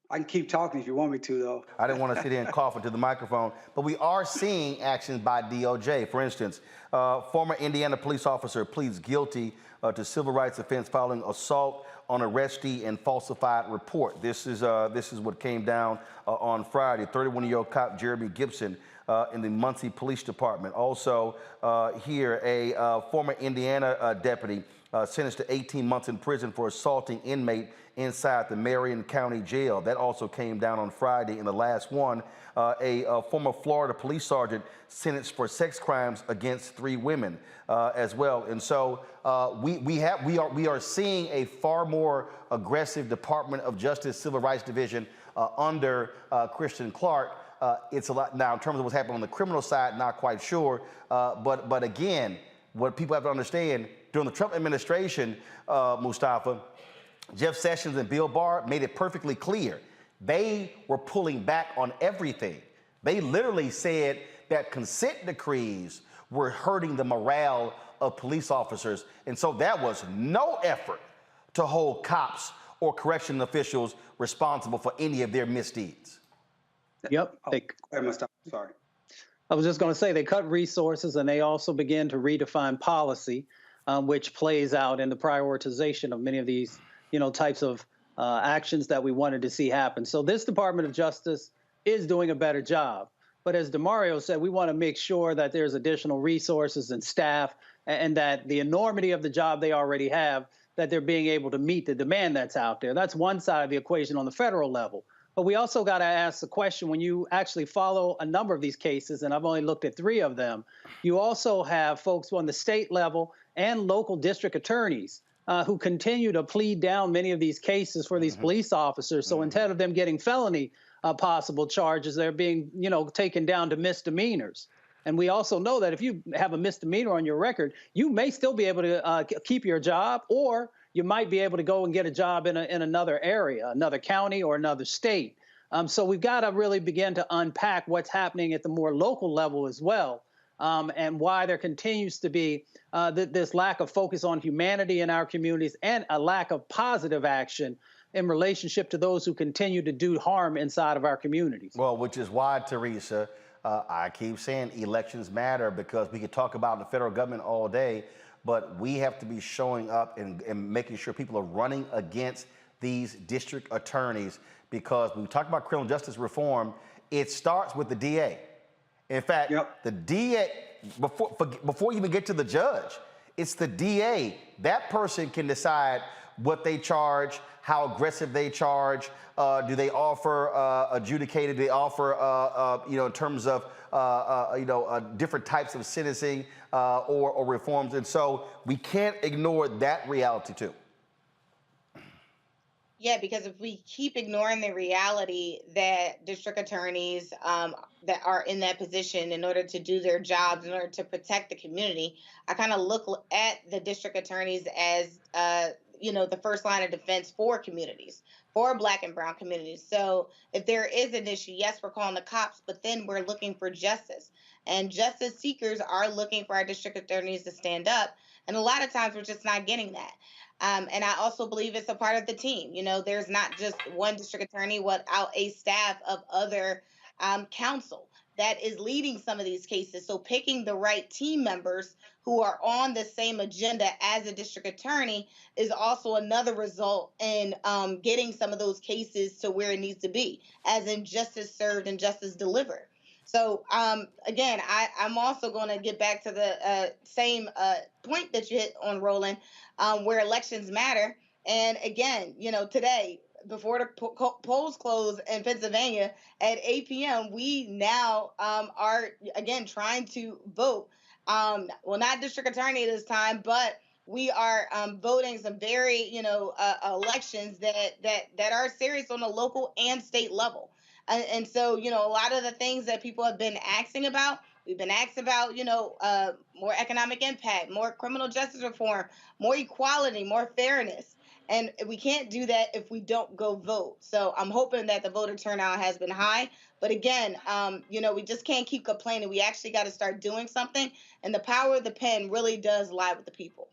I can keep talking if you want me to, though. I didn't want to sit here and cough into the microphone, but we are seeing actions by DOJ. For instance, former Indiana police officer pleads guilty to civil rights offense following assault on arrestee and falsified report. This is what came down on Friday. 31-year-old cop Jeremy Gibson in the Muncie Police Department. Also here, a former Indiana deputy sentenced to 18 months in prison for assaulting inmate inside the Marion County Jail. That also came down on Friday. In the last one, a former Florida police sergeant sentenced for sex crimes against 3 women as well. And so we are seeing a far more aggressive Department of Justice Civil Rights Division under Christian Clark. It's a lot now in terms of what's happening on the criminal side. Not quite sure, but again, what people have to understand during the Trump administration, Mustafa, Jeff Sessions and Bill Barr made it perfectly clear. They were pulling back on everything. They literally said that consent decrees were hurting the morale of police officers. And so that was no effort to hold cops or correction officials responsible for any of their misdeeds. Yep. Sorry. I was just going to say they cut resources and they also began to redefine policy, which plays out in the prioritization of many of these, types of actions that we wanted to see happen. So this Department of Justice is doing a better job. But as DeMario said, we want to make sure that there's additional resources and staff and that the enormity of the job they already have, that they're being able to meet the demand that's out there. That's one side of the equation on the federal level. But we also got to ask the question, when you actually follow a number of these cases, and I've only looked at 3 of them, you also have folks on the state level and local district attorneys who continue to plead down many of these cases for these police officers. So instead of them getting felony possible charges, they're being, taken down to misdemeanors. And we also know that if you have a misdemeanor on your record, you may still be able to keep your job, or you might be able to go and get a job in another area, another county or another state. So we've got to really begin to unpack what's happening at the more local level as well, and why there continues to be this lack of focus on humanity in our communities and a lack of positive action in relationship to those who continue to do harm inside of our communities. Well, which is why, Teresa, I keep saying elections matter, because we could talk about the federal government all day, but we have to be showing up and making sure people are running against these district attorneys, because when we talk about criminal justice reform, it starts with the DA. In fact, the DA, before you even get to the judge, it's the DA. That person can decide what they charge, how aggressive they charge. Do they offer adjudicated? Do they offer, in terms of, different types of sentencing or reforms? And so we can't ignore that reality too. Yeah, because if we keep ignoring the reality that district attorneys that are in that position in order to do their jobs, in order to protect the community, I kind of look at the district attorneys as, the first line of defense for communities, for Black and brown communities. So if there is an issue, yes, we're calling the cops, but then we're looking for justice. And justice seekers are looking for our district attorneys to stand up. And a lot of times we're just not getting that. And I also believe it's a part of the team. There's not just one district attorney without a staff of other counsel that is leading some of these cases. So picking the right team members who are on the same agenda as a district attorney is also another result in getting some of those cases to where it needs to be, as in justice served and justice delivered. So, again, I'm also going to get back to the same point that you hit on, Roland, where elections matter. And again, today, before the polls close in Pennsylvania at 8 p.m., we now are, again, trying to vote. Well, not district attorney this time, but we are voting some very, elections that are serious on the local and state level. And so, a lot of the things that people have been asking about, we've been asked about, more economic impact, more criminal justice reform, more equality, more fairness. And we can't do that if we don't go vote. So I'm hoping that the voter turnout has been high. But again, we just can't keep complaining. We actually got to start doing something. And the power of the pen really does lie with the people.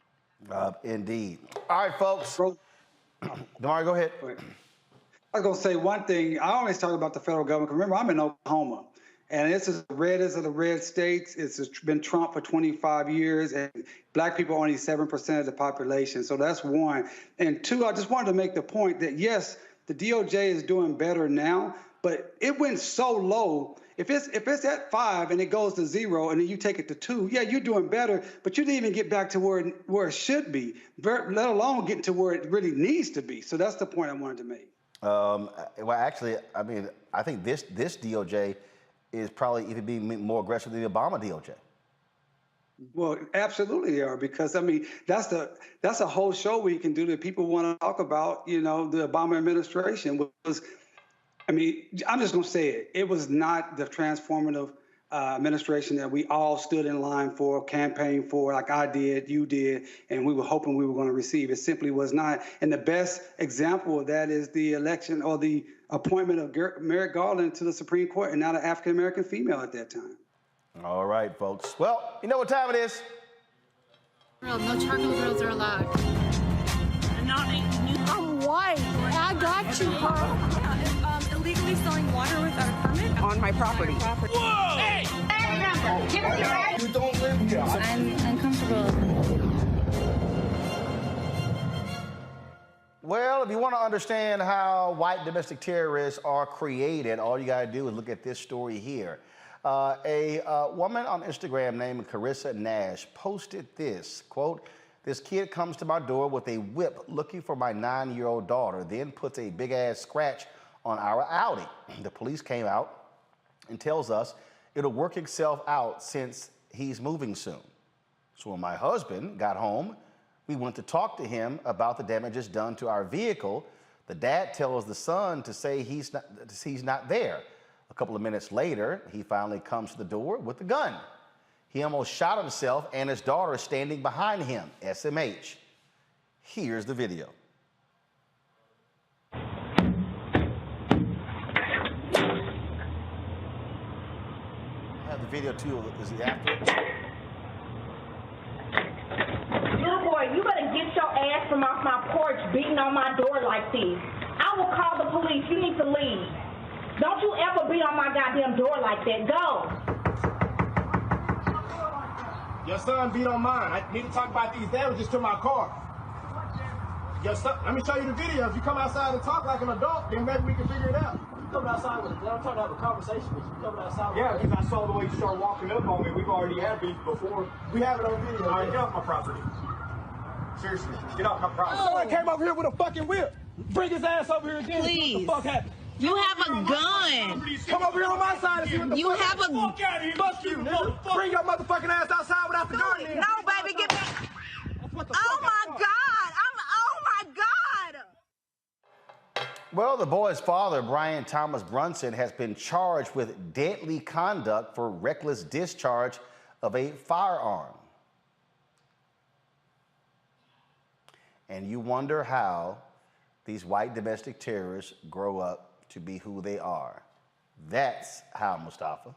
Indeed. All right, folks. Damari, go ahead. I was going to say one thing. I always talk about the federal government. Remember, I'm in Oklahoma, and it's as red as the red states. It's been Trump for 25 years, and black people are only 7% of the population. So that's one. And two, I just wanted to make the point that, yes, the DOJ is doing better now, but it went so low. If it's at 5 and it goes to 0 and then you take it to 2, yeah, you're doing better, but you didn't even get back to where it should be, let alone getting to where it really needs to be. So that's the point I wanted to make. Well, actually, I mean, I think this DOJ is probably even being more aggressive than the Obama DOJ. Well, absolutely they are, because I mean that's a whole show we can do that people want to talk about. The Obama administration was. I mean, I'm just going to say it. It was not the transformative administration that we all stood in line for, campaigned for, like I did, you did, and we were hoping we were going to receive. It simply was not. And the best example of that is the election or the appointment of Merrick Garland to the Supreme Court, and not an African-American female at that time. All right, folks. Well, you know what time it is. No charcoal grills are allowed. I'm white. I got you, Carl. Illegally selling water without a permit on my property. Whoa! Hey! You don't live here. I'm uncomfortable. Well, if you want to understand how white domestic terrorists are created, all you got to do is look at this story here. A woman on Instagram named Carissa Nash posted this, quote, "This kid comes to my door with a whip looking for my 9-year-old daughter, then puts a big-ass scratch on our Audi. The police came out and tells us it'll work itself out since he's moving soon. So when my husband got home, we went to talk to him about the damages done to our vehicle. The dad tells the son to say he's not there. A couple of minutes later, he finally comes to the door with a gun. He almost shot himself and his daughter standing behind him, SMH. Here's the video. I have the video too. Is it after? Little boy, you better get your ass from off my porch beating on my door like this. I will call the police. You need to leave. Don't you ever beat on my goddamn door like that. Go. Your son beat on mine. I need to talk about these damages to my car. Your son, let me show you the video. If you come outside and talk like an adult, then maybe we can figure it out. You coming outside with I'm trying to have a conversation with you. You coming outside with Yeah, because I saw the way you started walking up on me. We've already had beef before. We have it on video. All right, get off my property. Seriously, get off my property. Someone came over here with a fucking whip. Bring his ass over here again. Please. What the fuck happened? You have a gun. Come over here on my side and see what the You fuck have a fuck out of here. Fuck you, nigga. Bring your motherfucking ass outside without the gun in. No, baby, get back. Oh my God. Oh my God. Well, the boy's father, Brian Thomas Brunson, has been charged with deadly conduct for reckless discharge of a firearm. And you wonder how these white domestic terrorists grow up to be who they are. That's how, Mustafa.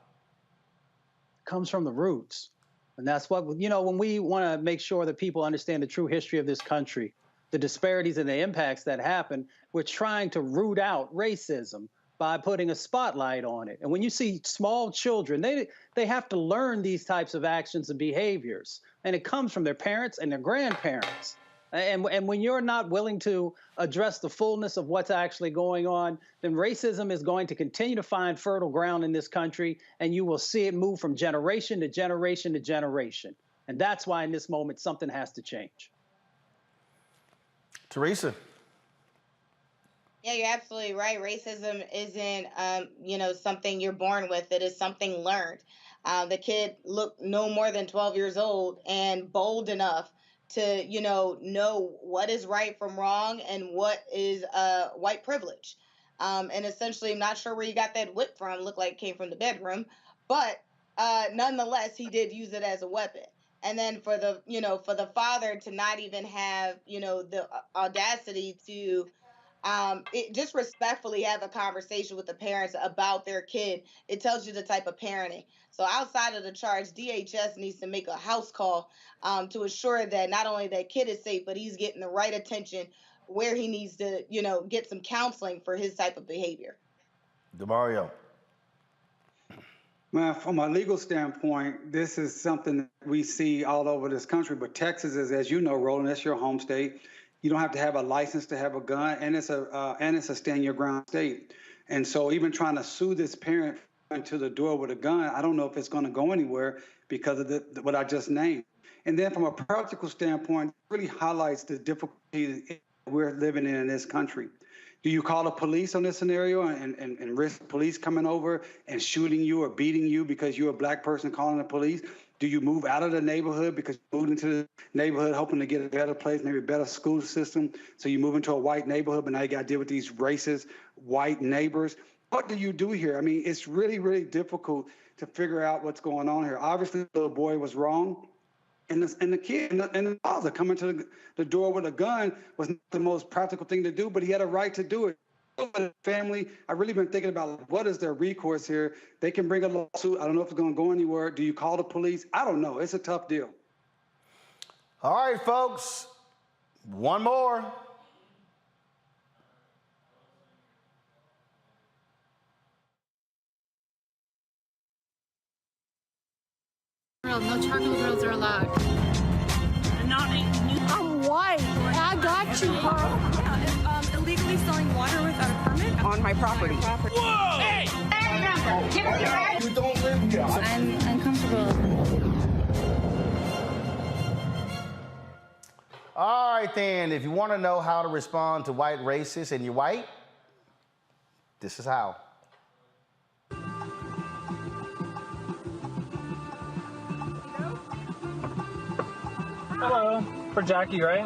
Comes from the roots. And that's what, when we want to make sure that people understand the true history of this country, the disparities and the impacts that happen, we're trying to root out racism by putting a spotlight on it. And when you see small children, they have to learn these types of actions and behaviors. And it comes from their parents and their grandparents. And when you're not willing to address the fullness of what's actually going on, then racism is going to continue to find fertile ground in this country, and you will see it move from generation to generation to generation. And that's why in this moment, something has to change. Teresa. Yeah, you're absolutely right. Racism isn't, something you're born with. It is something learned. The kid looked no more than 12 years old and bold enough to, know what is right from wrong and what is white privilege. And essentially, I'm not sure where he got that whip from. Looked like it came from the bedroom, but nonetheless, he did use it as a weapon. And then for the father to not even have, the audacity to just respectfully have a conversation with the parents about their kid, it tells you the type of parenting. So outside of the charge, DHS needs to make a house call to assure that not only that kid is safe, but he's getting the right attention where he needs to, get some counseling for his type of behavior. DeMario. Well, from a legal standpoint, this is something that we see all over this country. But Texas is, as you know, Roland, that's your home state. You don't have to have a license to have a gun, and it's a stand your ground state. And so, even trying to sue this parent into the door with a gun, I don't know if it's going to go anywhere because of what I just named. And then, from a practical standpoint, it really highlights the difficulty we're living in this country. Do you call the police on this scenario and risk police coming over and shooting you or beating you because you're a black person calling the police? Do you move out of the neighborhood because you moved into the neighborhood hoping to get a better place, maybe a better school system? So you move into a white neighborhood, but now you got to deal with these racist white neighbors. What do you do here? I mean, it's really, really difficult to figure out what's going on here. Obviously, the little boy was wrong. And the kid and the father coming to the door with a gun was not the most practical thing to do, but he had a right to do it. Family, I've really been thinking about what is their recourse here. They can bring a lawsuit. I don't know if it's going to go anywhere. Do you call the police? I don't know. It's a tough deal. All right, folks. One more. No charcoal grills are allowed. I'm white. I got you, Carl. Yeah, illegally selling water without a permit On my property. Whoa! Hey! You don't live here. I'm uncomfortable. All right, then. If you want to know how to respond to white racists and you're white, this is how. Hello, for Jackie, right?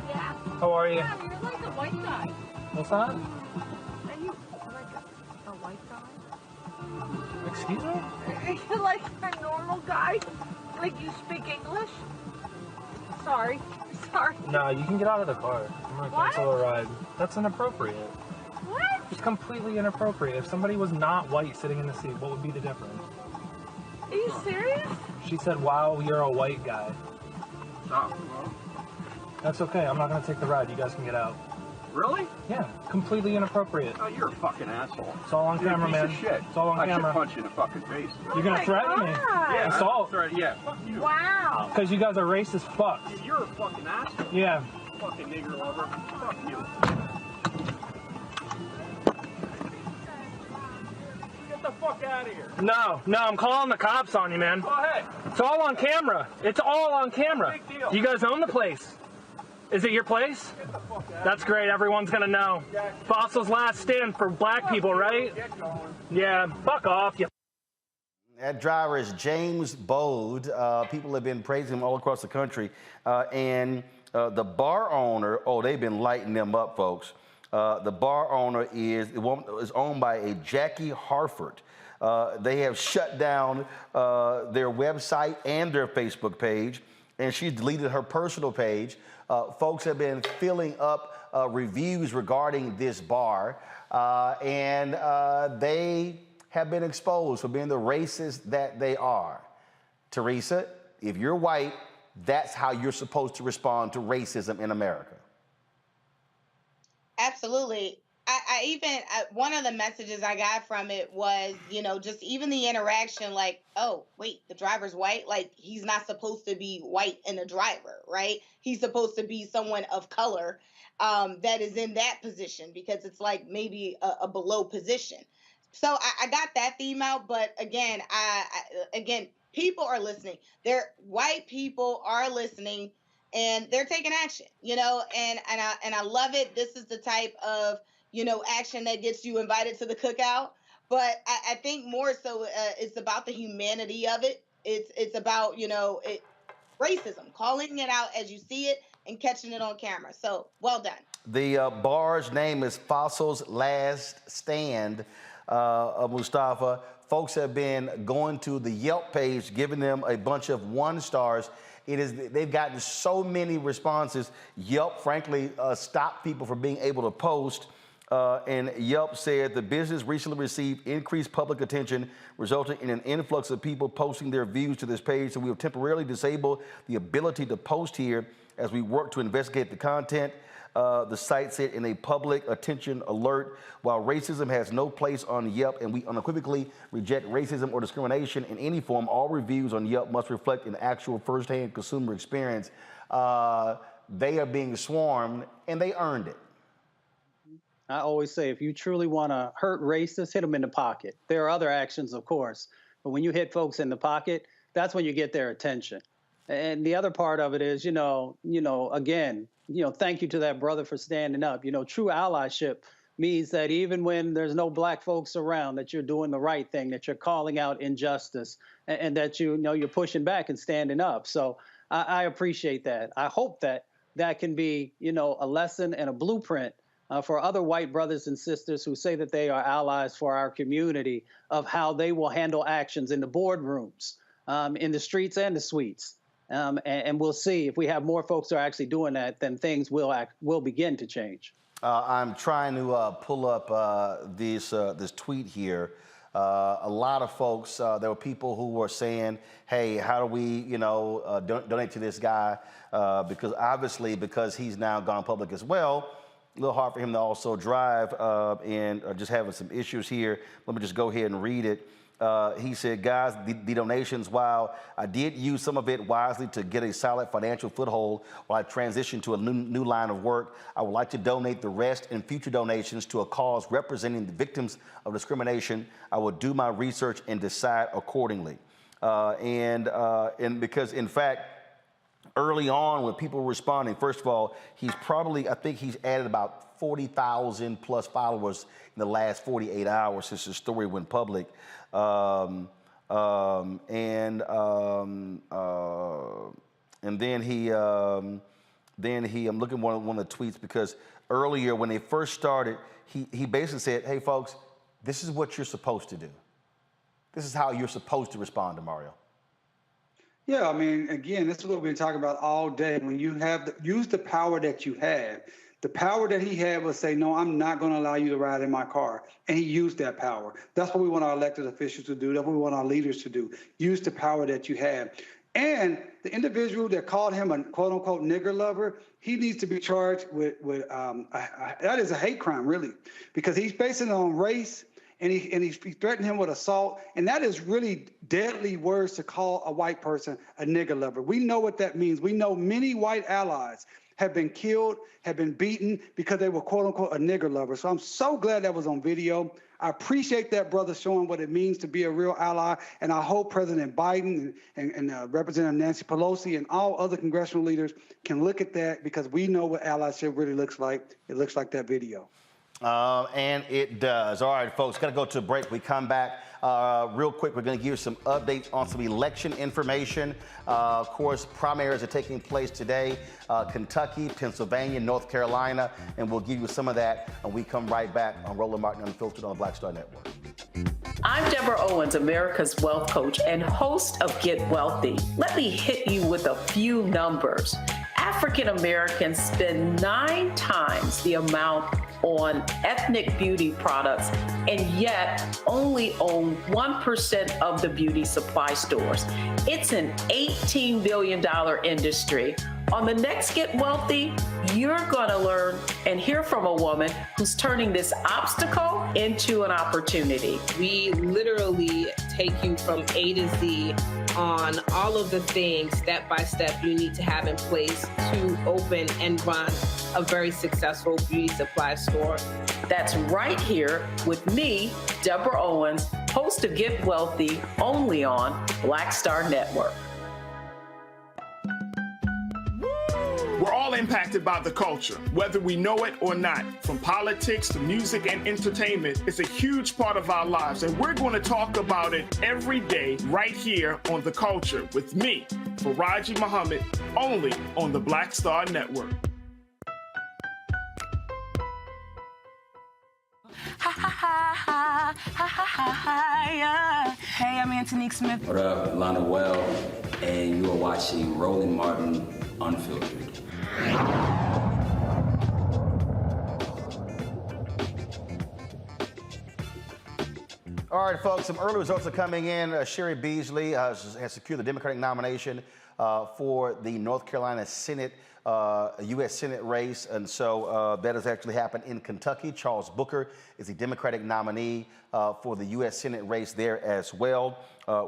Yeah. How are you? Yeah, you're like a white guy. What's that? Are you like a white guy? Excuse me? Are you like a normal guy? Like you speak English? Sorry. No, you can get out of the car. I'm gonna cancel a ride. That's inappropriate. What? It's completely inappropriate. If somebody was not white sitting in the seat, what would be the difference? Are you serious? She said, wow, you're a white guy. That's okay. I'm not going to take the ride. You guys can get out. Really? Yeah. Completely inappropriate. Oh, you're a fucking asshole. It's all on camera, man. Piece of shit. It's all on camera. I should punch you in the fucking face. You're going to threaten me? Yeah. Assault? Yeah. Fuck you. Wow. Because you guys are racist fucks. You're a fucking asshole. Yeah. Fucking nigger lover. Fuck you. Get the fuck out of here. No, I'm calling the cops on you, man. Go ahead. It's all on camera. It's all on camera. Big deal. You guys own the place. Is it your place? Get the fuck out. That's great. Everyone's going to know. Fossil's last stand for black people, right? Get going. Yeah, fuck off, you. That driver is James Bode. People have been praising him all across the country. And the bar owner, they've been lighting them up, folks. The bar owner is owned by a Jackie Harford. They have shut down their website and their Facebook page, and she's deleted her personal page. Folks have been filling up reviews regarding this bar, and they have been exposed for being the racists that they are. Teresa, if you're white, that's how you're supposed to respond to racism in America. Absolutely. One of the messages I got from it was, just even the interaction, like, oh, wait, the driver's white. Like, he's not supposed to be white and a driver, right? He's supposed to be someone of color that is in that position, because it's like maybe a below position. So I got that theme out. But again, again, people are listening. White people are listening, and they're taking action, and I love it. This is the type of, action that gets you invited to the cookout. But I think more so it's about the humanity of it. It's about, racism, calling it out as you see it, and catching it on camera. So well done. The bar's name is Fossil's Last Stand, Mustafa. Folks have been going to the Yelp page, giving them a bunch of 1 stars. They've gotten so many responses. Yelp, frankly, stopped people from being able to post. And Yelp said the business recently received increased public attention, resulting in an influx of people posting their views to this page. So we have temporarily disabled the ability to post here as we work to investigate the content. The site said in a public attention alert, while racism has no place on Yelp and we unequivocally reject racism or discrimination in any form, all reviews on Yelp must reflect an actual firsthand consumer experience. They are being swarmed and they earned it. I always say, if you truly want to hurt racists, hit them in the pocket. There are other actions, of course, but when you hit folks in the pocket, that's when you get their attention. And the other part of it is, again, thank you to that brother for standing up. True allyship means that even when there's no black folks around, that you're doing the right thing, that you're calling out injustice, and that you're pushing back and standing up. So I appreciate that. I hope that can be, a lesson and a blueprint for other white brothers and sisters who say that they are allies for our community, of how they will handle actions in the boardrooms, in the streets and the suites. And we'll see if we have more folks who are actually doing that, then things will begin to change. I'm trying to pull up this tweet here. A lot of folks, there were people who were saying, hey, how do we, donate to this guy? Because he's now gone public as well. A little hard for him to also drive and just having some issues here. Let me just go ahead and read it. He said, guys, the donations, while I did use some of it wisely to get a solid financial foothold while I transition to a new line of work, I would like to donate the rest in future donations to a cause representing the victims of discrimination. I will do my research and decide accordingly. And because, in fact, early on when people were responding, first of all, I think he's added about 40,000 plus followers in the last 48 hours since the story went public. And then I'm looking at one of the tweets, because earlier when they first started, he basically said, hey folks, this is what you're supposed to do. This is how you're supposed to respond to Mario. Yeah, I mean, again, this is what we've been talking about all day. When you use the power that you have. The power that he had was say, no, I'm not going to allow you to ride in my car. And he used that power. That's what we want our elected officials to do. That's what we want our leaders to do. Use the power that you have. And the individual that called him a quote unquote nigger lover, he needs to be charged with that is a hate crime, really, because he's basing it on race. And he threatened him with assault. And that is really deadly words to call a white person a nigger lover. We know what that means. We know many white allies have been killed, have been beaten because they were, quote unquote, a nigger lover. So I'm so glad that was on video. I appreciate that brother showing what it means to be a real ally. And I hope President Biden and Representative Nancy Pelosi and all other congressional leaders can look at that, because we know what allyship really looks like. It looks like that video. And it does. All right, folks, got to go to a break. We come back real quick. We're going to give you some updates on some election information. Of course, primaries are taking place today. Kentucky, Pennsylvania, North Carolina, and we'll give you some of that. And we come right back on Roland Martin Unfiltered on the Black Star Network. I'm Deborah Owens, America's Wealth Coach and host of Get Wealthy. Let me hit you with a few numbers. African Americans spend 9 times the amount on ethnic beauty products, and yet only own 1% of the beauty supply stores. It's an $18 billion industry. On the next Get Wealthy, you're gonna learn and hear from a woman who's turning this obstacle into an opportunity. We literally take you from A to Z on all of the things step by step you need to have in place to open and run a very successful beauty supply store. That's right here with me, Deborah Owens, host of Get Wealthy, only on Black Star Network. We're all all impacted by the culture, whether we know it or not. From politics to music and entertainment, it's a huge part of our lives, and we're going to talk about it every day right here on The Culture with me, Faraji Muhammad, only on the Black Star Network. Ha ha ha ha ha ha ha yeah. Hey, I'm Antonique Smith. What up, Lana Well, and you are watching Roland Martin Unfiltered. All right, folks, some early results are coming in. Sherry Beasley has secured the Democratic nomination for the North Carolina Senate, U.S. Senate race. And so that has actually happened in Kentucky. Charles Booker is the Democratic nominee for the U.S. Senate race there as well.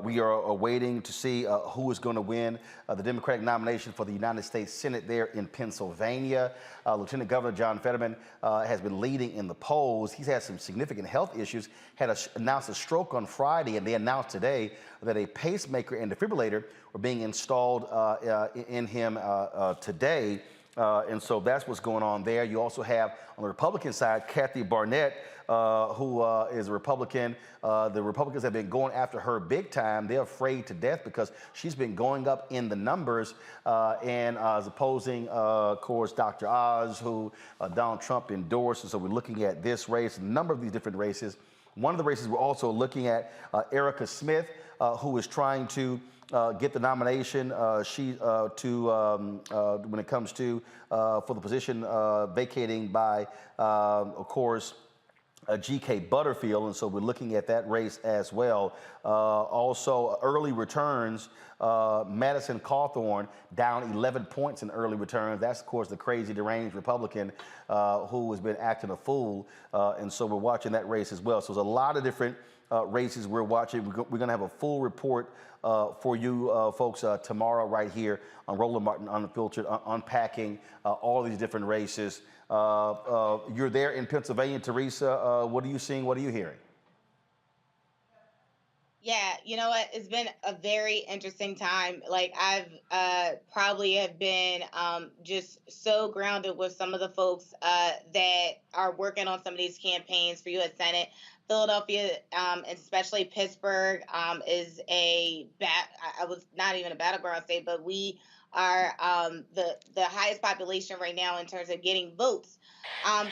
We are waiting to see who is going to win the Democratic nomination for the United States Senate there in Pennsylvania. Lieutenant Governor John Fetterman has been leading in the polls. He's had some significant health issues, announced a stroke on Friday, and they announced today that a pacemaker and defibrillator were being installed in him today. And so that's what's going on there. You also have, on the Republican side, Kathy Barnett, who is a Republican. The Republicans have been going after her big time. They're afraid to death because she's been going up in the numbers and is opposing, of course, Dr. Oz, who Donald Trump endorsed. And so we're looking at this race, a number of these different races. One of the races we're also looking at, Erica Smith, who is trying to get the nomination when it comes to for the position vacating by, of course, G.K. Butterfield, and so we're looking at that race as well. Also, early returns, Madison Cawthorn down 11 points in early returns. That's, of course, the crazy, deranged Republican who has been acting a fool, and so we're watching that race as well. So there's a lot of different races we're watching. We're going to have a full report for you folks tomorrow right here on Roland Martin Unfiltered, unpacking all these different races. You're there in Pennsylvania, Teresa. What are you seeing? What are you hearing? Yeah, you know what? It's been a very interesting time. Like I've probably have been just so grounded with some of the folks that are working on some of these campaigns for U.S. Senate. Philadelphia, especially Pittsburgh, is I was not even a battleground state, but we are the highest population right now in terms of getting votes.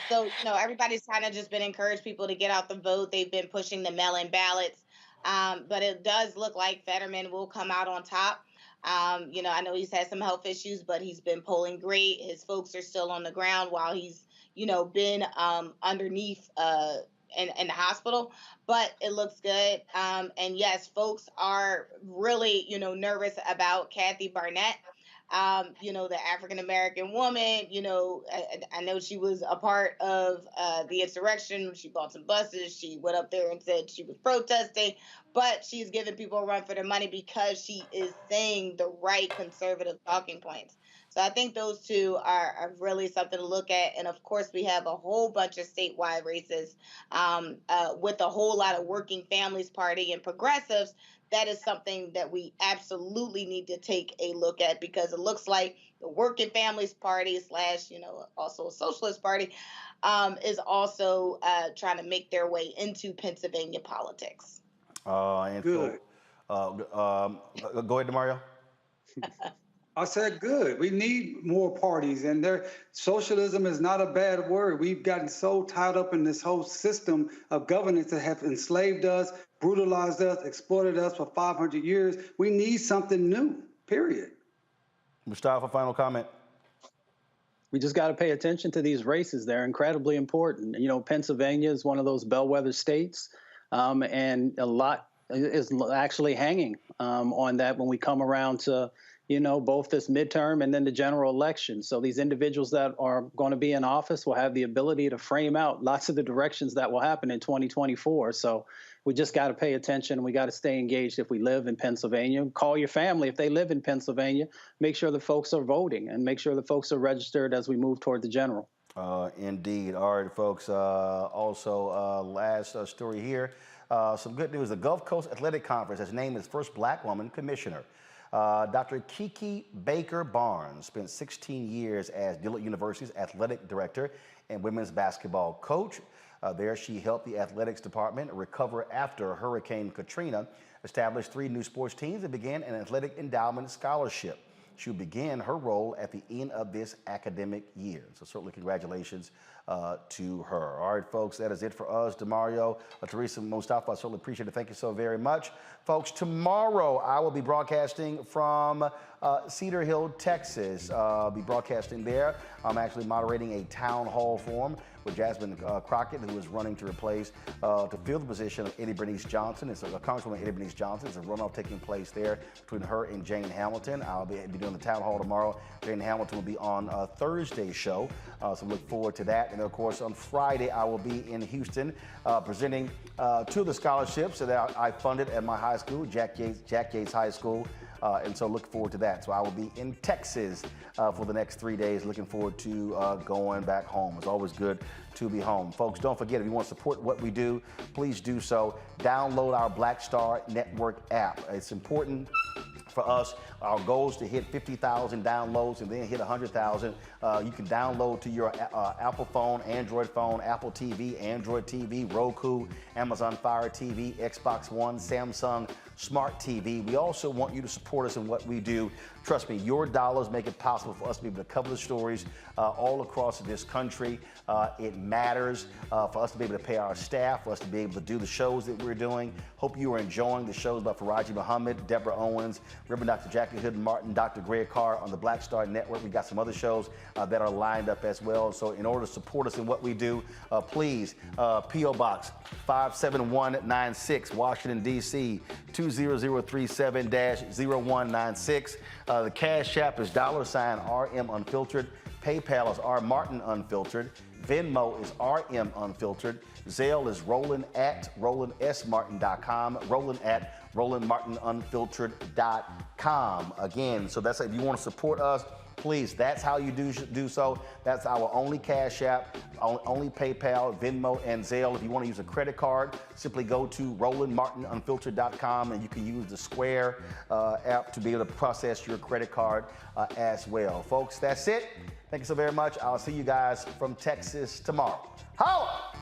So, everybody's kind of just been encouraged people to get out the vote. They've been pushing the mail-in ballots. But it does look like Fetterman will come out on top. I know he's had some health issues, but he's been polling great. His folks are still on the ground while he's, been underneath in the hospital, but it looks good. And yes, folks are really, nervous about Kathy Barnett. The African-American woman, I know she was a part of the insurrection. She bought some buses. She went up there and said she was protesting, but she's giving people a run for their money because she is saying the right conservative talking points. So I think those two are really something to look at. And of course, we have a whole bunch of statewide races with a whole lot of Working Families Party and progressives. That is something that we absolutely need to take a look at, because it looks like the Working Families Party / also a Socialist Party is also trying to make their way into Pennsylvania politics. Good. So, go ahead, Mario. I said good. We need more parties, and socialism is not a bad word. We've gotten so tied up in this whole system of governance that have enslaved us, brutalized us, exploited us for 500 years. We need something new, period. Mustafa, final comment. We just got to pay attention to these races. They're incredibly important. Pennsylvania is one of those bellwether states, and a lot is actually hanging on that when we come around to both this midterm and then the general election. So these individuals that are going to be in office will have the ability to frame out lots of the directions that will happen in 2024. So we just got to pay attention. We got to stay engaged if we live in Pennsylvania. Call your family if they live in Pennsylvania. Make sure the folks are voting and make sure the folks are registered as we move toward the general. Indeed. All right, folks. Last story here. Some good news. The Gulf Coast Athletic Conference has named its first black woman commissioner. Dr. Kiki Baker-Barnes spent 16 years as Dillard University's athletic director and women's basketball coach. There, she helped the athletics department recover after Hurricane Katrina, established 3 new sports teams, and began an athletic endowment scholarship. She will begin her role at the end of this academic year. So certainly congratulations to her. All right, folks, that is it for us. Demario, Teresa, Mustafa, I certainly appreciate it. Thank you so very much. Folks, tomorrow I will be broadcasting from Cedar Hill, Texas. I'll be broadcasting there. I'm actually moderating a town hall forum with Jasmine Crockett, who is running to replace, to fill the position of Eddie Bernice Johnson. It's Congresswoman Eddie Bernice Johnson. It's a runoff taking place there between her and Jane Hamilton. I'll be doing the town hall tomorrow. Jane Hamilton will be on Thursday's show, so look forward to that. And of course, on Friday, I will be in Houston presenting 2 of the scholarships that I funded at my high school, Jack Yates High School. And so look forward to that. So I will be in Texas for the next 3 days. Looking forward to going back home. It's always good to be home. Folks, don't forget, if you want to support what we do, please do so. Download our Black Star Network app. It's important for us. Our goal is to hit 50,000 downloads and then hit 100,000. You can download to your Apple phone, Android phone, Apple TV, Android TV, Roku, Amazon Fire TV, Xbox One, Samsung Smart TV. We also want you to support us in what we do. Trust me, your dollars make it possible for us to be able to cover the stories all across this country. It matters for us to be able to pay our staff, for us to be able to do the shows that we're doing. Hope you are enjoying the shows by Faraji Muhammad, Deborah Owens, Reverend Dr. Jackie Hood Martin, Dr. Greg Carr on the Black Star Network. We got some other shows that are lined up as well. So in order to support us in what we do, please, P.O. Box 57196, Washington, D.C., 20037-0196. The Cash App is $RM Unfiltered. PayPal is R Martin Unfiltered. Venmo is RM Unfiltered. Zelle is Roland@RolandSMartin.com. Roland@RolandMartinUnfiltered.com. Again, so that's if you want to support us, please, that's how you do so. That's our only Cash App, only PayPal, Venmo, and Zelle. If you want to use a credit card, simply go to RolandMartinUnfiltered.com, and you can use the Square app to be able to process your credit card as well. Folks, that's it. Thank you so very much. I'll see you guys from Texas tomorrow. Holla!